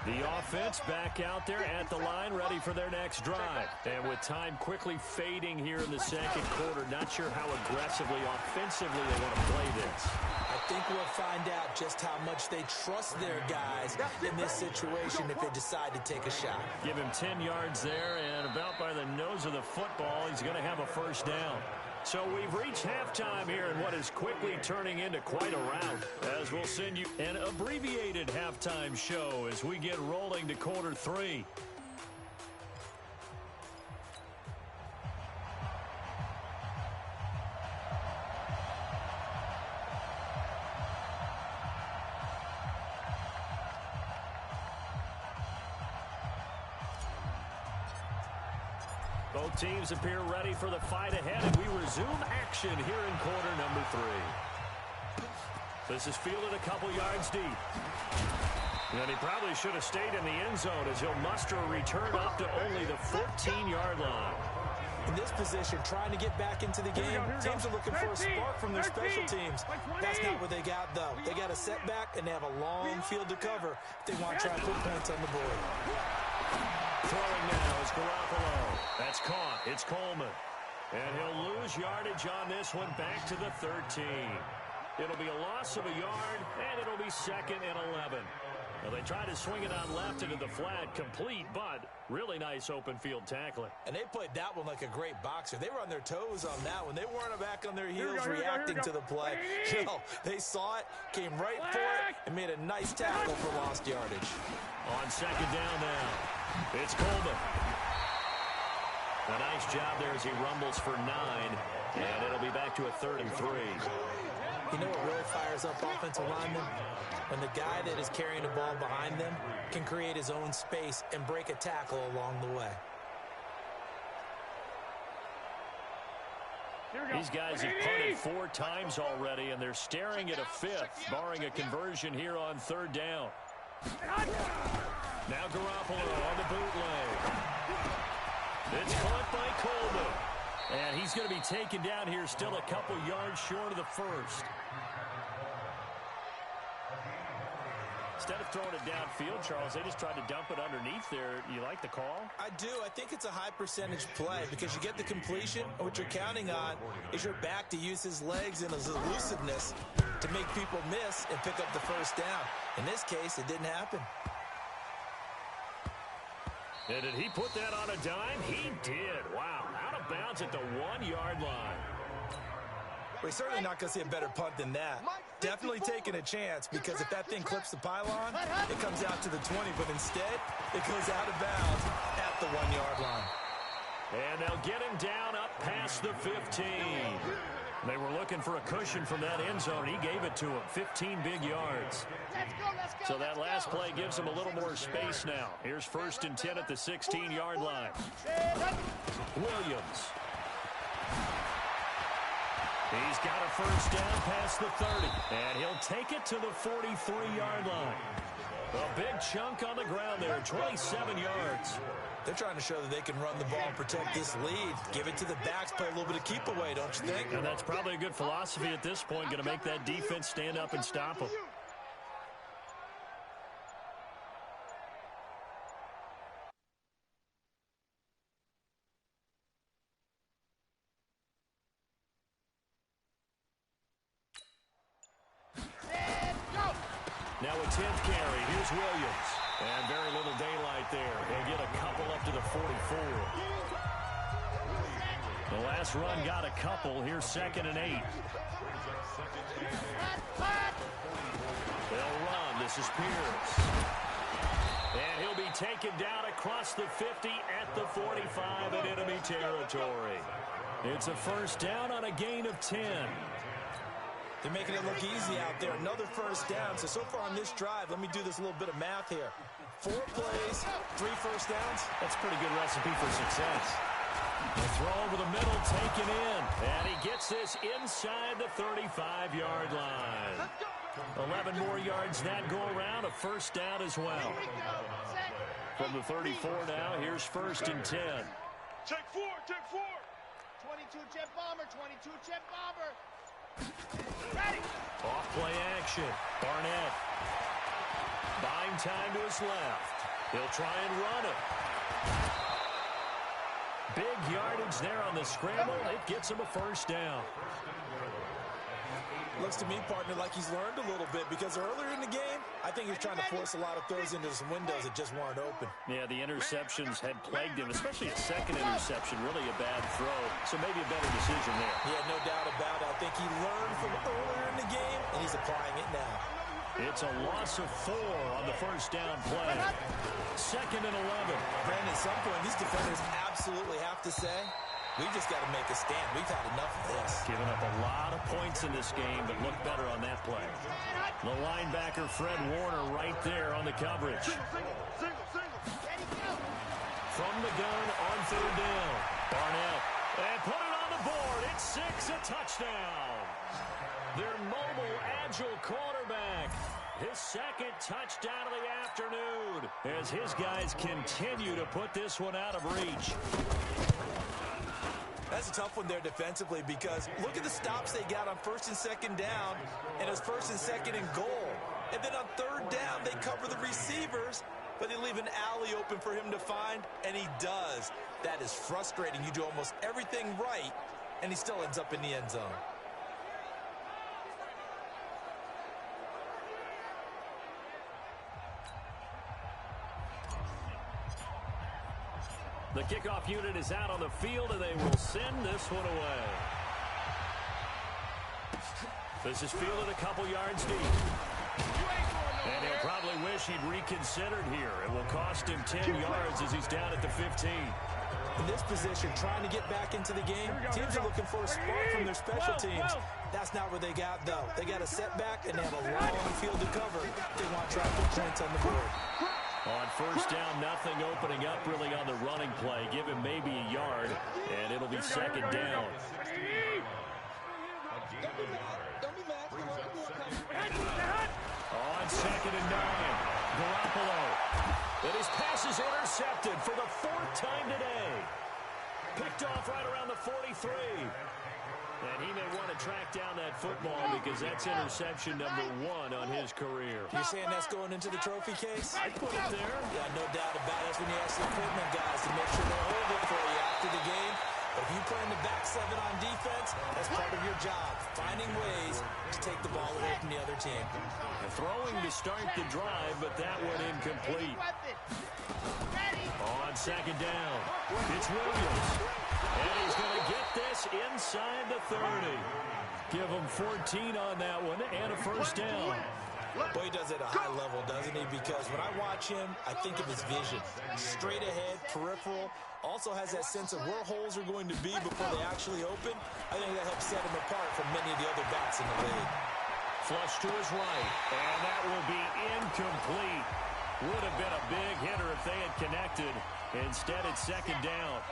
The offense back out there at the line, ready for their next drive. And with time quickly fading here in the second quarter, not sure how aggressively, offensively they want to play this. I think we'll find out just how much they trust their guys in this situation if they decide to take a shot. Give him 10 yards there, and about by the nose of the football, he's going to have a first down. So we've reached halftime here in what is quickly turning into quite a rout, as we'll send you an abbreviated halftime show as we get rolling to quarter 3. Both teams appear ready for the fight ahead, and we resume action here in quarter number 3. This is fielded a couple yards deep. And he probably should have stayed in the end zone as he'll muster a return up to only the 14-yard line. In this position, trying to get back into the game, teams are looking for a spark from their special teams. That's not what they got, though. They got a setback, and they have a long field to cover if they want to try and put points on the board. Throwing now is Garoppolo. That's caught. It's Coleman. And he'll lose yardage on this one back to the 13. It'll be a loss of a yard, and it'll be 2nd and 11. Well, they try to swing it on left into the flat, complete, but really nice open field tackling. And they played that one like a great boxer. They were on their toes on that one. They weren't back on their heels reacting to the play. No, they saw it, came right for it, and made a nice tackle for lost yardage. On 2nd down now, it's Coleman. A nice job there as he rumbles for 9, and it'll be back to a 3rd and 3. You know what really fires up offensive linemen? When the guy that is carrying the ball behind them can create his own space and break a tackle along the way. These guys have punted 4 times already, and they're staring at a 5th, barring a conversion here on 3rd down. Now Garoppolo on the bootleg. It's caught by Coleman. And he's going to be taken down here, still a couple yards short of the 1st. Instead of throwing it downfield, Charles, they just tried to dump it underneath there. You like the call? I do. I think it's a high percentage play because you get the completion. And what you're counting on is your back to use his legs and his elusiveness to make people miss and pick up the 1st down. In this case, it didn't happen. And did he put that on a dime? He did. Wow. Out of bounds at the 1-yard line. We're certainly not going to see a better punt than that. Definitely taking a chance because if that thing clips the pylon, it comes out to the 20. But instead, it goes out of bounds at the 1-yard line. And they'll get him down up past the 15. They were looking for a cushion from that end zone. He gave it to him. 15 big yards. So that last play gives him a little more space now. Here's 1st and 10 at the 16-yard line. Williams. He's got a 1st down past the 30. And he'll take it to the 43-yard line. A big chunk on the ground there, 27 yards. They're trying to show that they can run the ball and protect this lead. Give it to the backs, play a little bit of keep away, don't you think? And that's probably a good philosophy at this point, going to make that defense stand up and stop them. Now a 10th carry. Here's Williams. And very little daylight there. They get a couple up to the 44. The last run got a couple. Here's 2nd and 8. They'll run. This is Pierce. And he'll be taken down across the 50 at the 45 in enemy territory. It's a 1st down on a gain of 10. They're making it look easy out there. Another 1st down. So far on this drive, let me do this little bit of math here. 4 plays, 3 1st downs. That's a pretty good recipe for success. The throw over the middle, taken in. And he gets this inside the 35-yard line. 11 more yards that go around. A 1st down as well. From the 34 now, here's 1st and 10. Check 4, check 4. 22 jet bomber, 22 jet bomber. Ready. Off play action. Barnett. Buying time to his left. He'll try and run it. Big yardage there on the scramble. It gets him a 1st down. Looks to me, partner, like he's learned a little bit because earlier in the game, I think he was trying to force a lot of throws into some windows that just weren't open. Yeah, the interceptions had plagued him, especially a 2nd interception, really a bad throw. So maybe a better decision there. Yeah, no doubt about it. I think he learned from earlier in the game, and he's applying it now. It's a loss of 4 on the 1st down play. 2nd and 11. Brandon, at some point, these defenders absolutely have to say, we've just got to make a stand. We've had enough of this. Giving up a lot of points in this game, but look better on that play. The linebacker, Fred Warner, right there on the coverage. From the gun on 3rd down. Barnett. And put it on the board. It's 6, a touchdown. Their mobile, agile quarterback. His second touchdown of the afternoon as his guys continue to put this one out of reach. That's a tough one there defensively because look at the stops they got on 1st and 2nd down, and it was 1st and 2nd and goal. And then on 3rd down, they cover the receivers, but they leave an alley open for him to find, and he does. That is frustrating. You do almost everything right, and he still ends up in the end zone. The kickoff unit is out on the field, and they will send this one away. This is fielded a couple yards deep. And he'll probably wish he'd reconsidered here. It will cost him 10 yards as he's down at the 15. In this position, trying to get back into the game, teams are looking for a spark from their special teams. That's not what they got, though. They got a setback, and they have a long field to cover. They want to try to put points on the board. On 1st down, nothing opening up really on the running play. Give him maybe a yard, and it'll be 2nd down. On 2nd and 9, Garoppolo. And his pass is intercepted for the 4th time today. Picked off right around the 43. And he may want to track down that football because that's interception number 1 on his career. You're saying that's going into the trophy case? I put it there. Yeah, no doubt about it. That's when you ask the equipment guys to make sure they hold it for you after the game. But if you play in the back 7 on defense, that's part of your job, finding ways to take the ball away from the other team. Throwing to start the drive, but that one incomplete. On 2nd down, it's Williams. And he's going to get this inside the 30. Give him 14 on that one and a 1st down. Boy, he does it at a high level, doesn't he? Because when I watch him, I think of his vision. Straight ahead, peripheral. Also has that sense of where holes are going to be before they actually open. I think that helps set him apart from many of the other backs in the league. Flush to his right, and that will be incomplete. Would have been a big hitter if they had connected. Instead, it's 2nd down.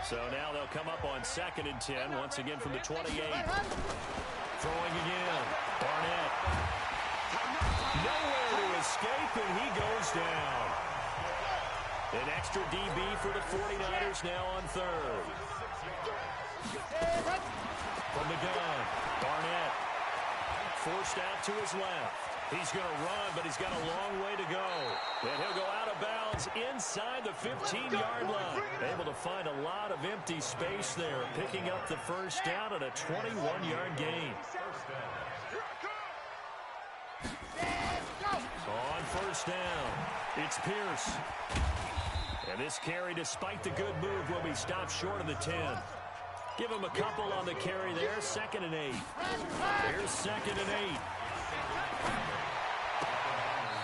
So now they'll come up on 2nd and 10, once again from the 28. Throwing again. Barnett. Nowhere to escape, and he goes down. An extra DB for the 49ers now on 3rd. From the gun, Barnett. Forced out to his left. He's going to run, but he's got a long way to go. And he'll go out of bounds inside the 15-yard line. Able to find a lot of empty space there, picking up the 1st down at a 21-yard gain. On 1st down, it's Pierce. And this carry, despite the good move, will be stopped short of the 10. Give him a couple on the carry there. 2nd and 8. Here's 2nd and 8.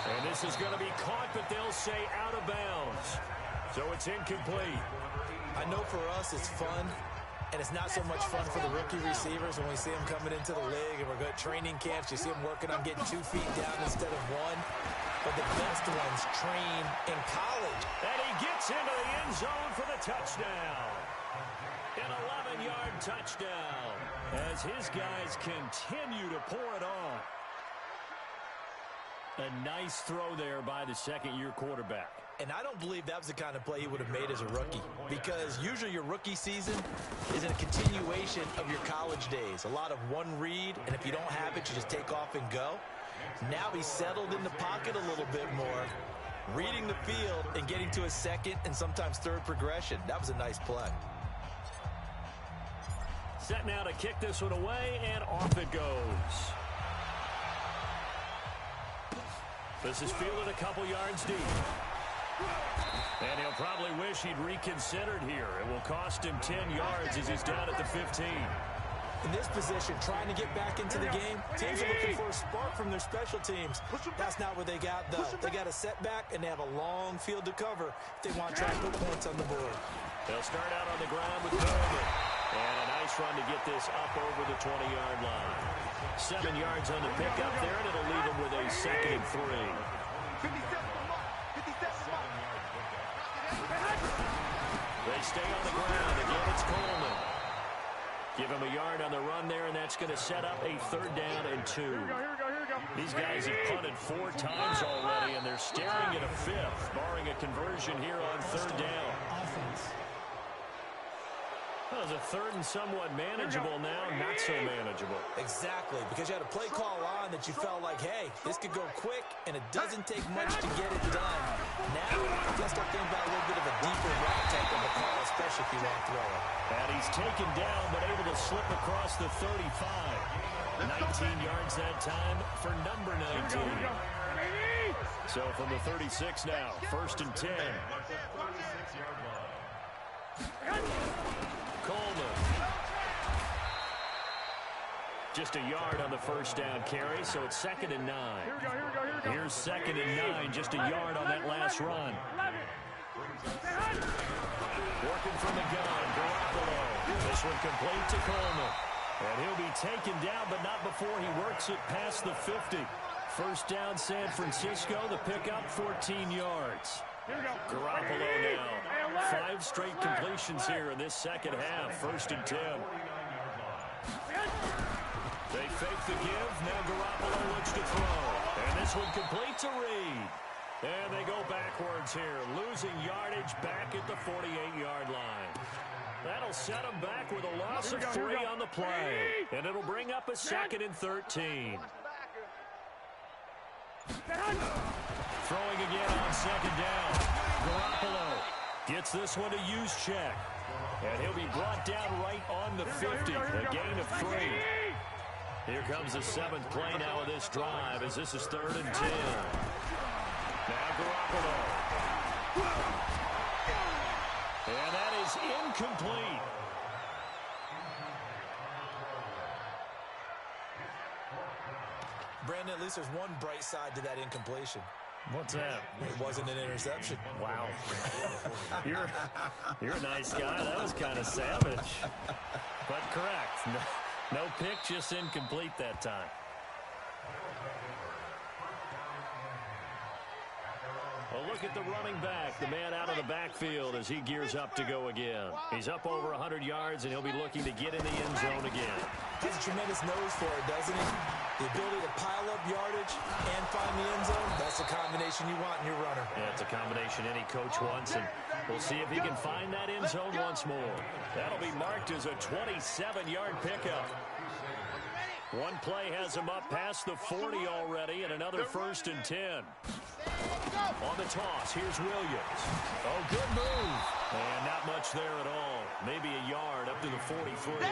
And this is going to be caught, but they'll say out of bounds. So it's incomplete. I know for us it's fun, and it's not so much fun for the rookie receivers when we see them coming into the league and we're going to training camps. You see them working on getting 2 feet down instead of 1. But the best ones train in college. And he gets into the end zone for the touchdown. An 11-yard touchdown as his guys continue to pour it on. A nice throw there by the 2nd-year quarterback. And I don't believe that was the kind of play he would have made as a rookie, because usually your rookie season is a continuation of your college days. A lot of one read, and if you don't have it, you just take off and go. Now he's settled in the pocket a little bit more, reading the field and getting to a 2nd and sometimes 3rd progression. That was a nice play. Set now to kick this one away, and off it goes. This is fielded a couple yards deep. And he'll probably wish he'd reconsidered here. It will cost him 10 yards as he's down at the 15. In this position, trying to get back into the game, teams are looking for a spark from their special teams. That's not what they got, though. They got a setback, and they have a long field to cover if they want to try to put points on the board. They'll start out on the ground with Coleman. And a nice run to get this up over the 20-yard line. 7 yards on the pickup there, and it'll leave them with a 2nd and 3. They stay on the ground. Again, it's Coleman. Give him a yard on the run there, and that's going to set up a 3rd down and 2. Here we go. These guys have punted 4 times already, and they're staring at a 5th, barring a conversion here on 3rd down. Offense. Well, it's a 3rd and somewhat manageable now, not so manageable. Exactly, because you had a play call on that you felt like, hey, this could go quick, and it doesn't take much to get it done. Now, you just got to think about a little bit of a deeper route type of a call, especially if you want to throw it. And he's taken down, but able to slip across the 35. 19 yards that time for number 19. So from the 36 now, 1st and 10. Coleman. Just a yard on the 1st down carry, so it's 2nd and 9. Here's 2nd and 9, just a yard on that last run. Working from the gun, Garoppolo. This one complete to Coleman. And he'll be taken down, but not before he works it past the 50. 1st down, San Francisco. The pickup, 14 yards. Garoppolo now. 5 straight completions here in this second half. 1st and 10. They fake the give. Now Garoppolo looks to throw. And this one complete to Reed. And they go backwards here, losing yardage back at the 48-yard line. That'll set them back with a loss of 3 on the play. And it'll bring up a 2nd and 13. Throwing again on 2nd down. Garoppolo gets this one to Juszczyk. And he'll be brought down right on the 50. A gain of 3. Here comes the 7th play now of this drive as this is 3rd and 10. Now Garoppolo. And that is incomplete. Brandon, at least there's one bright side to that incompletion. What's that? It wasn't an interception. Wow. You're a nice guy. That was kind of savage. But correct. No pick, just incomplete that time. Well, look at the running back, the man out of the backfield as he gears up to go again. He's up over 100 yards, and he'll be looking to get in the end zone again. He has a tremendous nose for it, doesn't he? The ability to pile up yardage and find the end zone, that's the combination you want in your runner. Yeah, it's a combination any coach wants, and we'll see if he can find that end zone once more. That'll be marked as a 27-yard pickup. One play has him up past the 40 already, and another 1st and 10. On the toss, here's Williams. Oh, good move. And not much there at all. Maybe a yard up to the 43.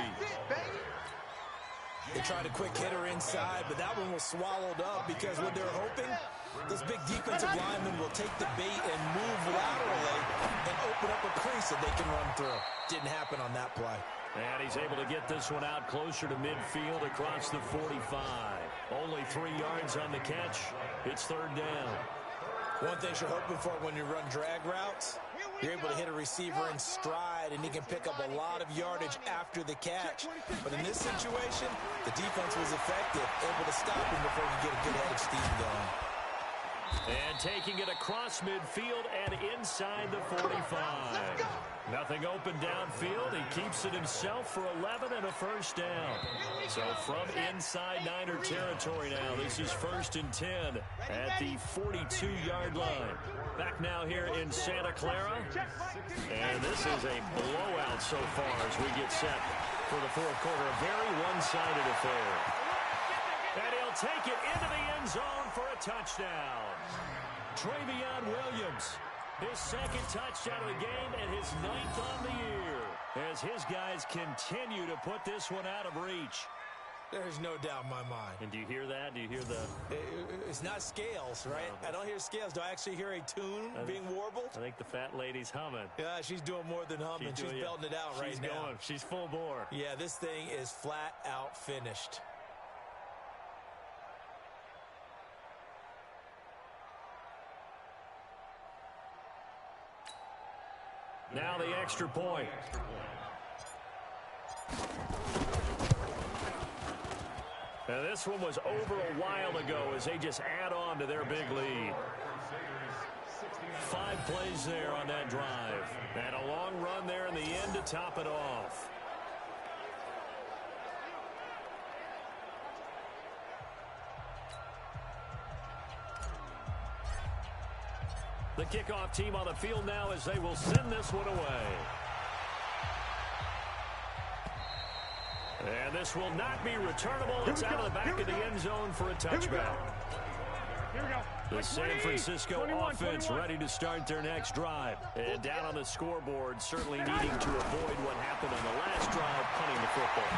They tried a quick hitter inside, but that one was swallowed up because what they're hoping, those big defensive linemen will take the bait and move laterally and open up a crease that they can run through. Didn't happen on that play. And he's able to get this one out closer to midfield across the 45. Only 3 yards on the catch. It's 3rd down. One thing you're hoping for when you run drag routes, you're able to hit a receiver in stride, and he can pick up a lot of yardage after the catch. But in this situation, the defense was effective, able to stop him before he could get a good head of steam going. And taking it across midfield and inside the 45. Nothing open downfield. He keeps it himself for 11 and a 1st down. So from inside Niner territory now, this is 1st and 10 at the 42-yard line. Back now here in Santa Clara. And this is a blowout so far as we get set for the 4th quarter. A very one-sided affair. And he'll take it into the end zone for a touchdown. Travion Williams, his 2nd touchdown of the game and his 9th on the year, as his guys continue to put this one out of reach. There's no doubt in my mind. And do you hear that? Do you hear the... It's not scales, right? No. I don't hear scales. Do I actually hear a tune being warbled? I think the fat lady's humming. Yeah, she's doing more than humming. She's belting it out right now. She's going. She's full bore. Yeah, this thing is flat out finished. Now the extra point. Now this one was over a while ago as they just add on to their big lead. 5 plays there on that drive. And a long run there in the end to top it off. The kickoff team on the field now as they will send this one away. And this will not be returnable. It's out of the back of the end zone for a touchback. Here we go. The San Francisco offense ready to start their next drive. And down on the scoreboard, certainly needing to avoid what happened on the last drive, punting the football.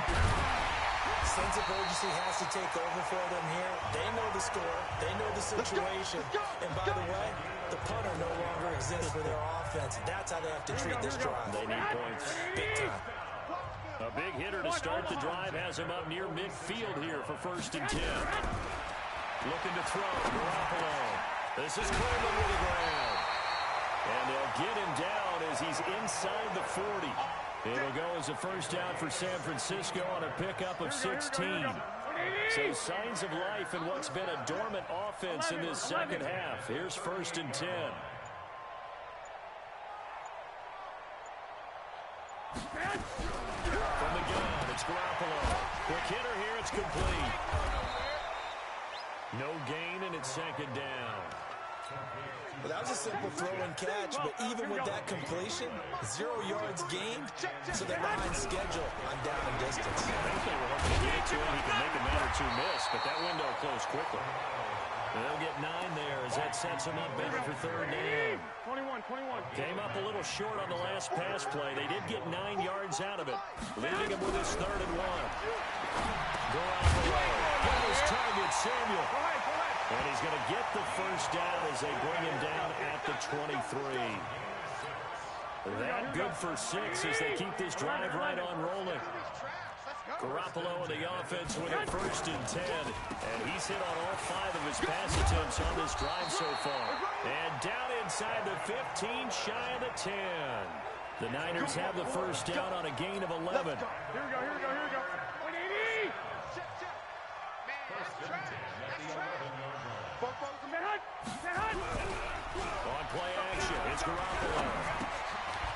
Sense of urgency has to take over for them here. They know the score. They know the situation. And by the way, the punter no longer exists for their offense. That's how they have to treat this drive. They need points. Big time. A big hitter to start the drive has him up near midfield here for 1st and 10. Looking to throw. Garoppolo. This is Coleman with the grab. And they'll get him down as he's inside the 40. It'll go as a first down for San Francisco on a pickup of 16. So signs of life in what's been a dormant offense in this second half. Here's 1st and 10. From the gun, it's Garoppolo. Quick hitter here, it's complete. No gain, and it's 2nd down. Well, that was a simple throw and catch, but even with that completion, 0 yards gained, so they're behind schedule on down and distance. I think they were hoping to get it to him. He can make a man or two miss, but that window closed quickly. They'll get 9 there as that sets him up better for 3rd down. 21. Came up a little short on the last pass play. They did get 9 yards out of it, leaving him with his 3rd and 1. Garoppolo got his target, Samuel. And he's going to get the first down as they bring him down at the 23. That good for 6 as they keep this drive right on rolling. Garoppolo and the offense with a 1st and 10. And he's hit on all 5 of his pass attempts on this drive so far. And down inside the 15, shy of the 10. The Niners have the first down on a gain of 11. Here we go. 180. On play action, it's Garoppolo.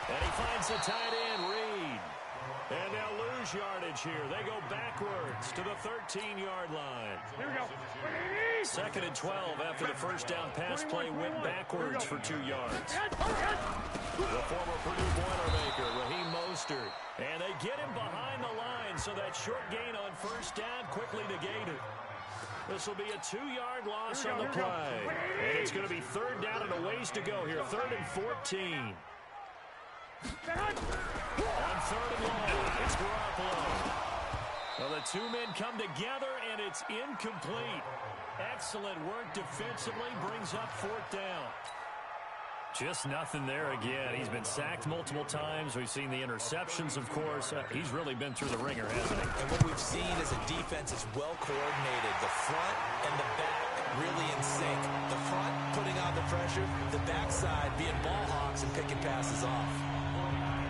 And he finds the tight end, Reed. And they'll lose yardage here. They go backwards to the 13-yard line. Here we go. 2nd and 12 after the first down pass play went backwards for 2 yards. The former Purdue Boilermaker, Raheem Mostert. And they get him behind the line, so that short gain on first down quickly negated. This will be a 2-yard loss on the play. And it's going to be 3rd down and a ways to go here. 3rd and 14. On 3rd and long, it's Garoppolo. Well, the 2 men come together, and it's incomplete. Excellent work defensively, brings up 4th down. Just nothing there again. He's been sacked multiple times. We've seen the interceptions, of course. He's really been through the ringer, hasn't he? And what we've seen is a defense is well coordinated. The front and the back really in sync. The front putting on the pressure, the backside being ball hawks and picking passes off.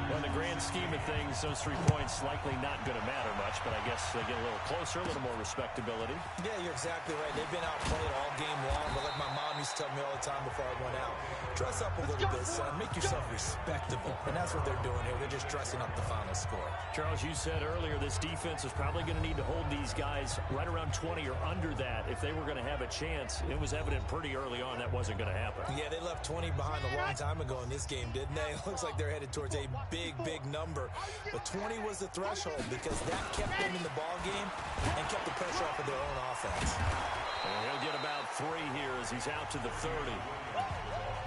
Well, in the grand scheme of things, those 3 points likely not going to matter much, but I guess they get a little closer, a little more respectability. Yeah, you're exactly right. They've been outplayed all game long, but like my mom used to tell me all the time before I went out, dress up a little bit, son. Make yourself respectable. And that's what they're doing here. They're just dressing up the final score. Charles, you said earlier this defense is probably going to need to hold these guys right around 20 or under that if they were going to have a chance. It was evident pretty early on that wasn't going to happen. Yeah, they left 20 behind a long time ago in this game, didn't they? It looks like they're headed towards a big number. But 20 was the threshold because that kept them in the ball game and kept the pressure off of their own offense. And he'll get about 3 here as he's out to the 30.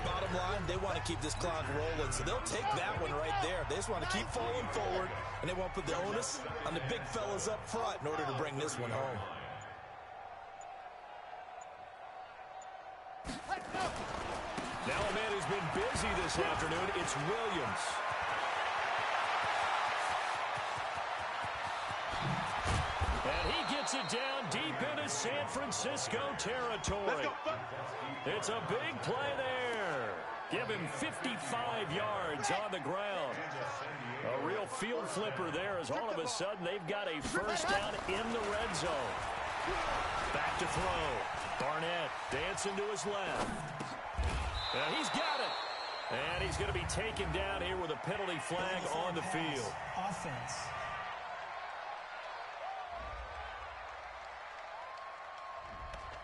Bottom line, they want to keep this clock rolling, so they'll take that one right there. They just want to keep falling forward, and they won't put the onus on the big fellas up front in order to bring this one home. Now a man who's been busy this afternoon, it's Williams. And he gets it down deep into San Francisco territory. It's a big play there. Give him 55 yards on the ground. A real field flipper there as all of a sudden they've got a first down in the red zone. Back to throw. Barnett dancing to his left. And he's got it. And he's going to be taken down here with a penalty flag on the field. Offense.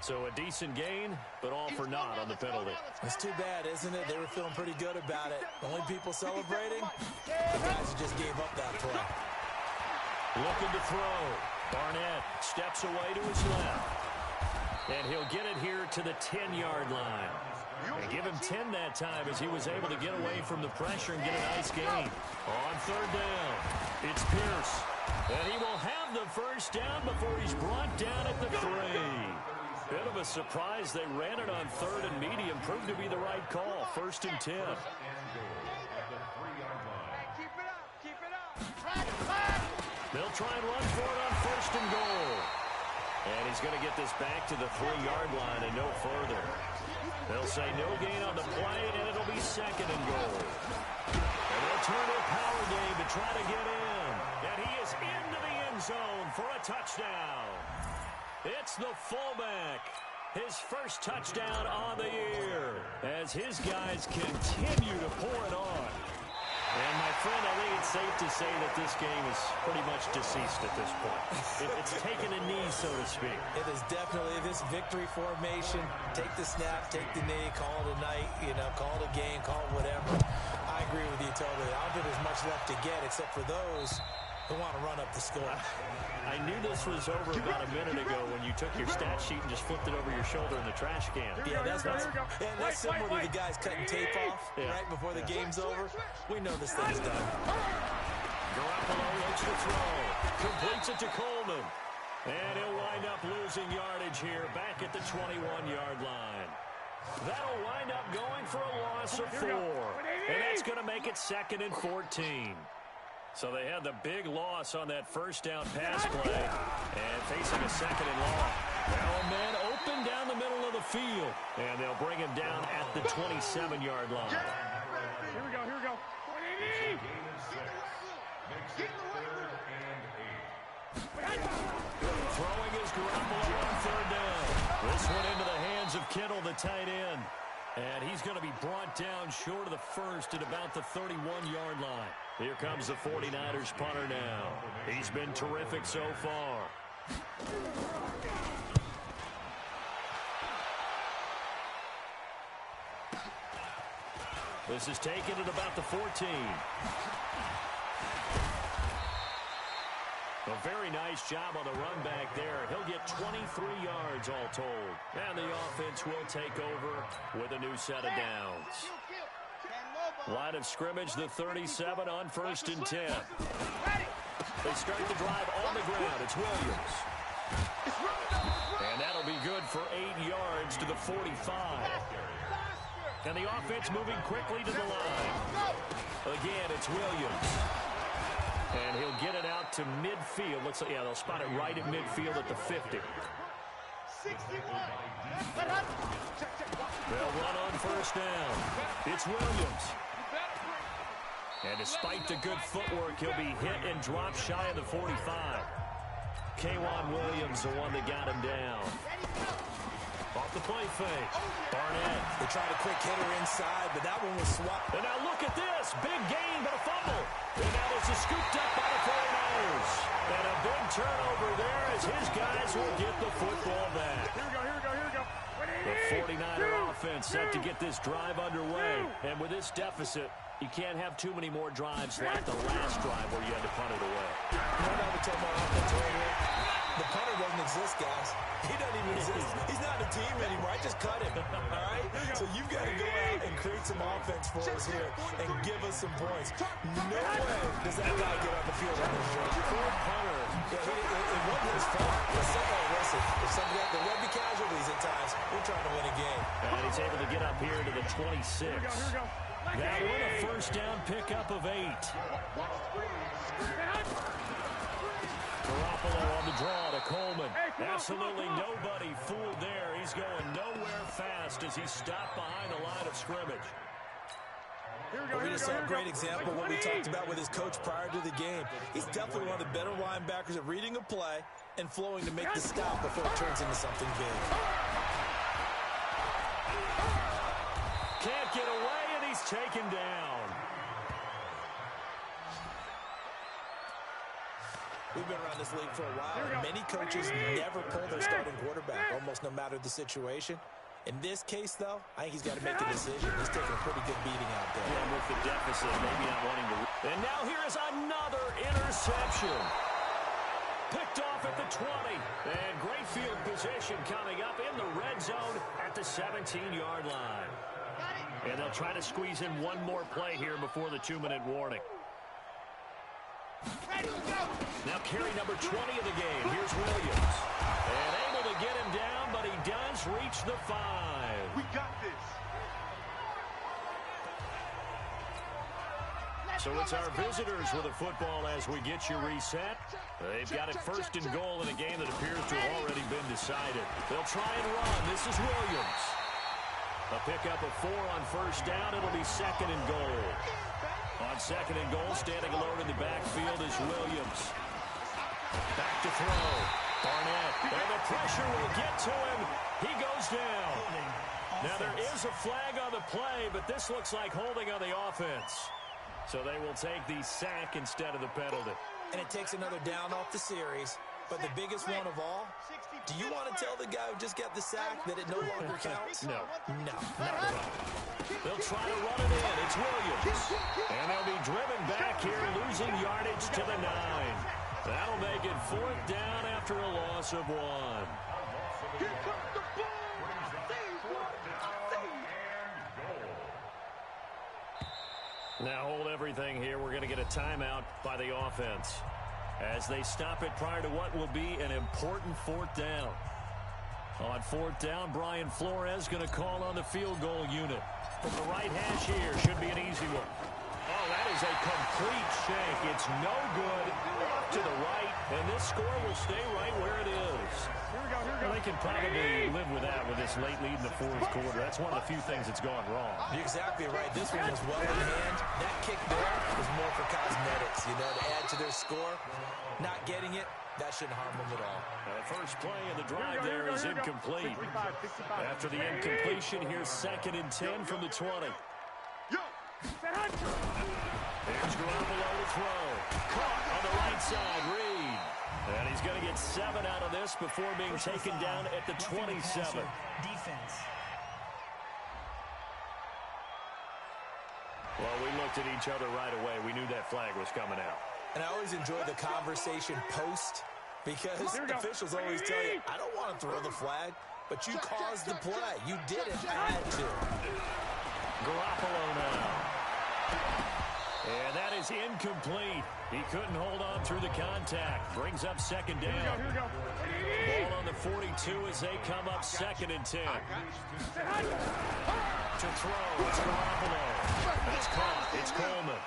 So a decent gain, but all for naught on the penalty. It's too bad, isn't it? They were feeling pretty good about it. The only people celebrating, the guys who just gave up that play. Looking to throw. Barnett steps away to his left. And he'll get it here to the 10-yard line. And give him 10 that time as he was able to get away from the pressure and get a nice gain. On third down, it's Pierce. And he will have the first down before he's brought down at the 3. Bit of a surprise. They ran it on third and medium. Proved to be the right call. First and 10. Keep it up. They'll try and run for it on first and goal. And he's going to get this back to the 3-yard line and no further. They'll say no gain on the play, and it'll be second and goal. And they'll turn a power game to try to get in. And he is into the end zone for a touchdown. It's the fullback. His first touchdown on the year as his guys continue to pour it on. And, my friend, I think it's safe to say that this game is pretty much deceased at this point. It's taken a knee, so to speak. It is definitely this victory formation. Take the snap, take the knee, call it a night, call it a game, call it whatever. I agree with you totally. I don't think there's much left to get except for those who want to run up the score. I knew this was over about a minute ago when you took your stat sheet and just flipped it over your shoulder in the trash can. Yeah, that's similar to the guys cutting tape off right before the game's over. We know this thing's done. Garoppolo looks to throw. Completes it to Coleman. And he'll wind up losing yardage here back at the 21-yard line. That'll wind up going for a loss of 4. And that's going to make it second and 14. So they had the big loss on that first down pass play. And facing a second and long. Now a man open down the middle of the field. And they'll bring him down at the 27-yard line. Here we go. Throwing is Garoppolo on third down. This one into the hands of Kittle, the tight end. And he's going to be brought down short of the first at about the 31-yard line. Here comes the 49ers punter now. He's been terrific so far. This is taken at about the 14. A very nice job on the run back there. He'll get 23 yards all told. And the offense will take over with a new set of downs. Line of scrimmage, the 37 on first and 10. They start the drive on the ground. It's Williams. And that'll be good for 8 yards to the 45. And the offense moving quickly to the line. Again, it's Williams. And he'll get it out to midfield. Looks like, they'll spot it right at midfield at the 50. They'll run on first down. It's Williams. And despite the good footwork, he'll be hit and dropped shy of the 45. K'Wan Williams, the one that got him down. Off the play fake. Barnett. They tried a quick hitter inside, but that one was swapped. And now look at this. Big gain, but a fumble. And now this is scooped up by the 49ers. And a big turnover there as his guys will get the football back. Here we go. The 49er offense set to get this drive underway. And with this deficit, you can't have too many more drives like the last drive where you had to punt it away. The punter doesn't exist, guys. He doesn't even exist. He's not a team anymore. I just cut him. All right? So you've got to go out and create some offense for us here and give us some points. No way does that guy get on the field on this show. Poor punter. It wasn't his fault. Listen, if somebody got the rugby casualties at times, we're trying to win a game. And he's able to get up here to the 26. That one a first down pickup of 8. Garoppolo on the draw to Coleman. Absolutely nobody fooled there. He's going nowhere fast as he's stopped behind the line of scrimmage. We just saw a great example of what we talked about with his coach prior to the game. He's definitely one of the better linebackers at reading a play and flowing to make the stop before it turns into something big. Can't taken down. We've been around this league for a while, and many coaches never pull their starting quarterback, almost no matter the situation. In this case, though, I think he's got to make a decision. He's taking a pretty good beating out there. Yeah, with the deficit, maybe not wanting to. And now here is another interception. Picked off at the 20. And great field position coming up in the red zone at the 17-yard line. And they'll try to squeeze in one more play here before the 2-minute warning. Now carry number 20 of the game. Here's Williams. And able to get him down, but he does reach the 5. We got this. So it's our visitors with the football as we get you reset. They've got it first and goal in a game that appears to have already been decided. They'll try and run. This is Williams. A pickup of 4 on first down. It'll be second and goal. On second and goal, standing alone in the backfield is Williams. Back to throw. Barnett. And the pressure will get to him. He goes down. Now there is a flag on the play, but this looks like holding on the offense. So they will take the sack instead of the penalty. And it takes another down off the series. But the biggest one of all, do you want to tell the guy who just got the sack that it no longer counts? No. No, not at all. They'll try to run it in. It's Williams. And they'll be driven back here, losing yardage to the 9. That'll make it 4th down after a loss of 1. Here comes the ball. Now hold everything here. We're going to get a timeout by the offense as they stop it prior to what will be an important 4th down. On 4th down, Brian Flores going to call on the field goal unit. From the right hash here, should be an easy one. Oh, that is a complete shank. It's no good. Off to the right, and this score will stay right where it is. Well, they can probably live with that with this late lead in the 4th quarter. That's one of the few things that's gone wrong. You're exactly right. This one was well in hand. That kick there was more for cosmetics, you know, to add to their score. Not getting it, that shouldn't harm them at all. The first play of the drive there is incomplete. After the incompletion, here's 2nd and 10 from the 20. Here's Garoppolo to throw. Caught on the right side, Reed. And he's going to get 7 out of this before being taken down at the 27. Defense. Well, we looked at each other right away. We knew that flag was coming out. And I always enjoy the conversation post because officials always tell you, I don't want to throw the flag, but you caused the play. You didn't add to it. Garoppolo now. And that is incomplete. He couldn't hold on through the contact. Brings up 2nd down. Ball on the 42 as they come up 2nd and 10. To throw, it's Garoppolo. That's caught. It's Coleman.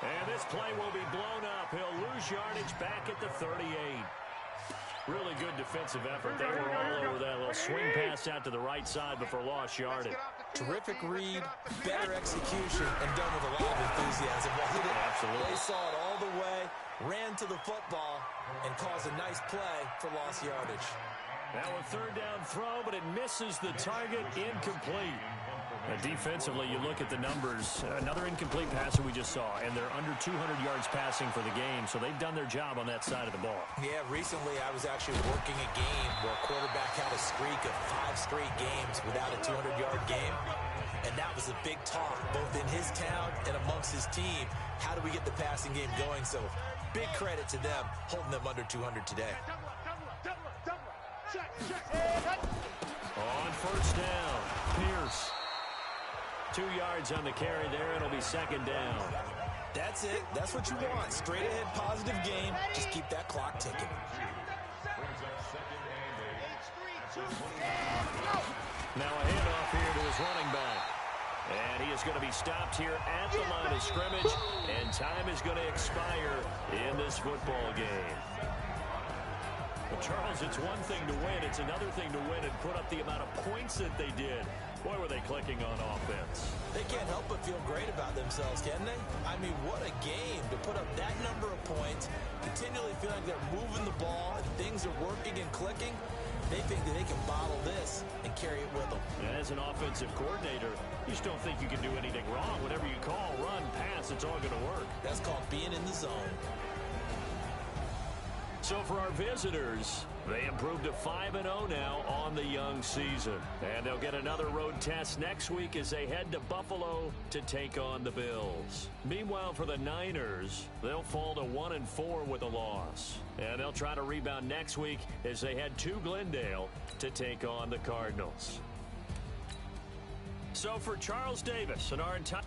And this play will be blown up. He'll lose yardage back at the 38. Really good defensive effort. They were all over that little swing pass out to the right side before lost yardage. Terrific read, better execution, and done with a lot of enthusiasm. Absolutely. They saw it all the way, ran to the football, and caused a nice play for lost yardage. Now a 3rd down throw, but it misses the target, incomplete. Defensively, you look at the numbers. Another incomplete passer we just saw, and they're under 200 yards passing for the game, so they've done their job on that side of the ball. Yeah, recently I was actually working a game where a quarterback had a streak of 5 straight games without a 200-yard game, and that was a big talk, both in his town and amongst his team. How do we get the passing game going? So big credit to them, holding them under 200 today. On 1st down, Pierce. 2 yards on the carry there. It'll be 2nd down. That's it. That's what you want. Straight ahead, positive game. Just keep that clock ticking. Now a handoff here to his running back. And he is going to be stopped here at the line of scrimmage. And time is going to expire in this football game. Well, Charles, it's one thing to win. It's another thing to win and put up the amount of points that they did. Boy, were they clicking on offense. They can't help but feel great about themselves, can they? I mean, what a game to put up that number of points, continually feeling like they're moving the ball, and things are working and clicking. They think that they can bottle this and carry it with them. And as as an offensive coordinator, you just don't think you can do anything wrong. Whatever you call, run, pass, it's all going to work. That's called being in the zone. So for our visitors, they improved to 5-0 now on the young season. And they'll get another road test next week as they head to Buffalo to take on the Bills. Meanwhile, for the Niners, they'll fall to 1-4 with a loss. And they'll try to rebound next week as they head to Glendale to take on the Cardinals. So for Charles Davis and our entire...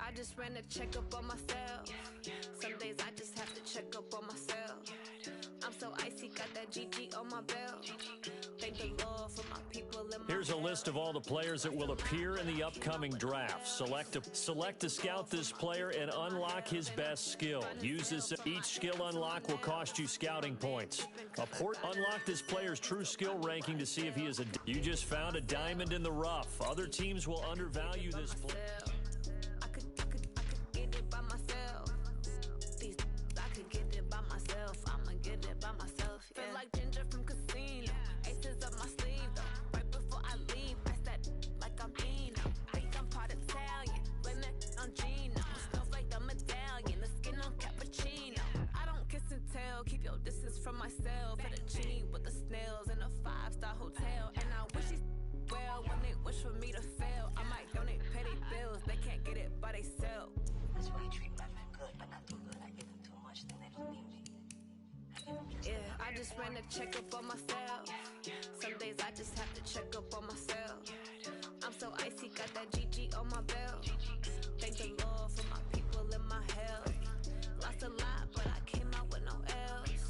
I just ran a checkup on myself. Some days I just have to check up on myself. I'm so icy, got that GG on my belt. Thank the Lord for my people in my Here's a list of all the players that will appear in the upcoming draft. Select to scout this player and unlock his best skill. Use this. Each skill unlock will cost you scouting points. Unlock this player's true skill ranking to see if he is a... You just found a diamond in the rough. Other teams will undervalue this player. From myself, fettuccine with the snails in a 5-star hotel. And I wish these well when they wish for me to fail. I might donate petty bills, they can't get it by they sell. That's why I treat my men good, but not too good. I give them too much, then they don't need me. Yeah, I just ran a checkup on myself. Some days I just have to check up on myself. I'm so icy, got that GG on my belt. Thank the Lord for my people in my health. Lost a lot, but I came out with no L's.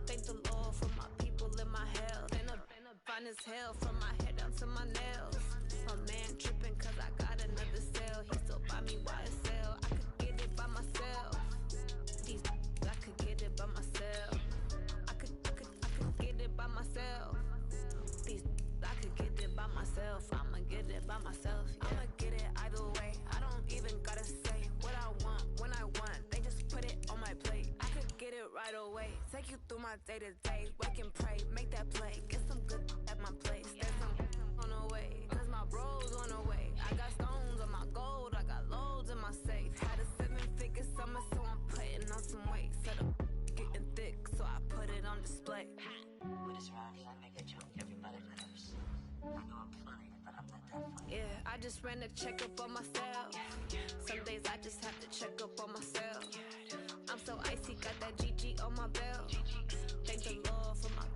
Thank the Lord for my people in my health. And I'm fine as hell from my head down to my nails. My man tripping cause I got another sale. He still buy me YSL. I could get it by myself. These I could get it by myself. I could get it by myself. These I could get it by myself. I'ma get it by myself. Yeah. I'ma get it either way. I don't even gotta say what I want when I want. They just put it on my plate. I could get it right away. Take you through my day-to-day. Wake and pray, make that play. Get some good at my place. There's some on the way, cause my bro's on the way. I got stones on my gold, I got loads in my safe. Had a 7-figure summer, so I'm putting on some weight. Set up getting thick, so I put it on display. With this round, I make a joke, everybody laughs. I know I'm funny, but I'm not that funny. Yeah, I just ran a checkup on myself. Some days I just have to check up on myself. I'm so icy, got that GG on my belt. Thank the Lord for my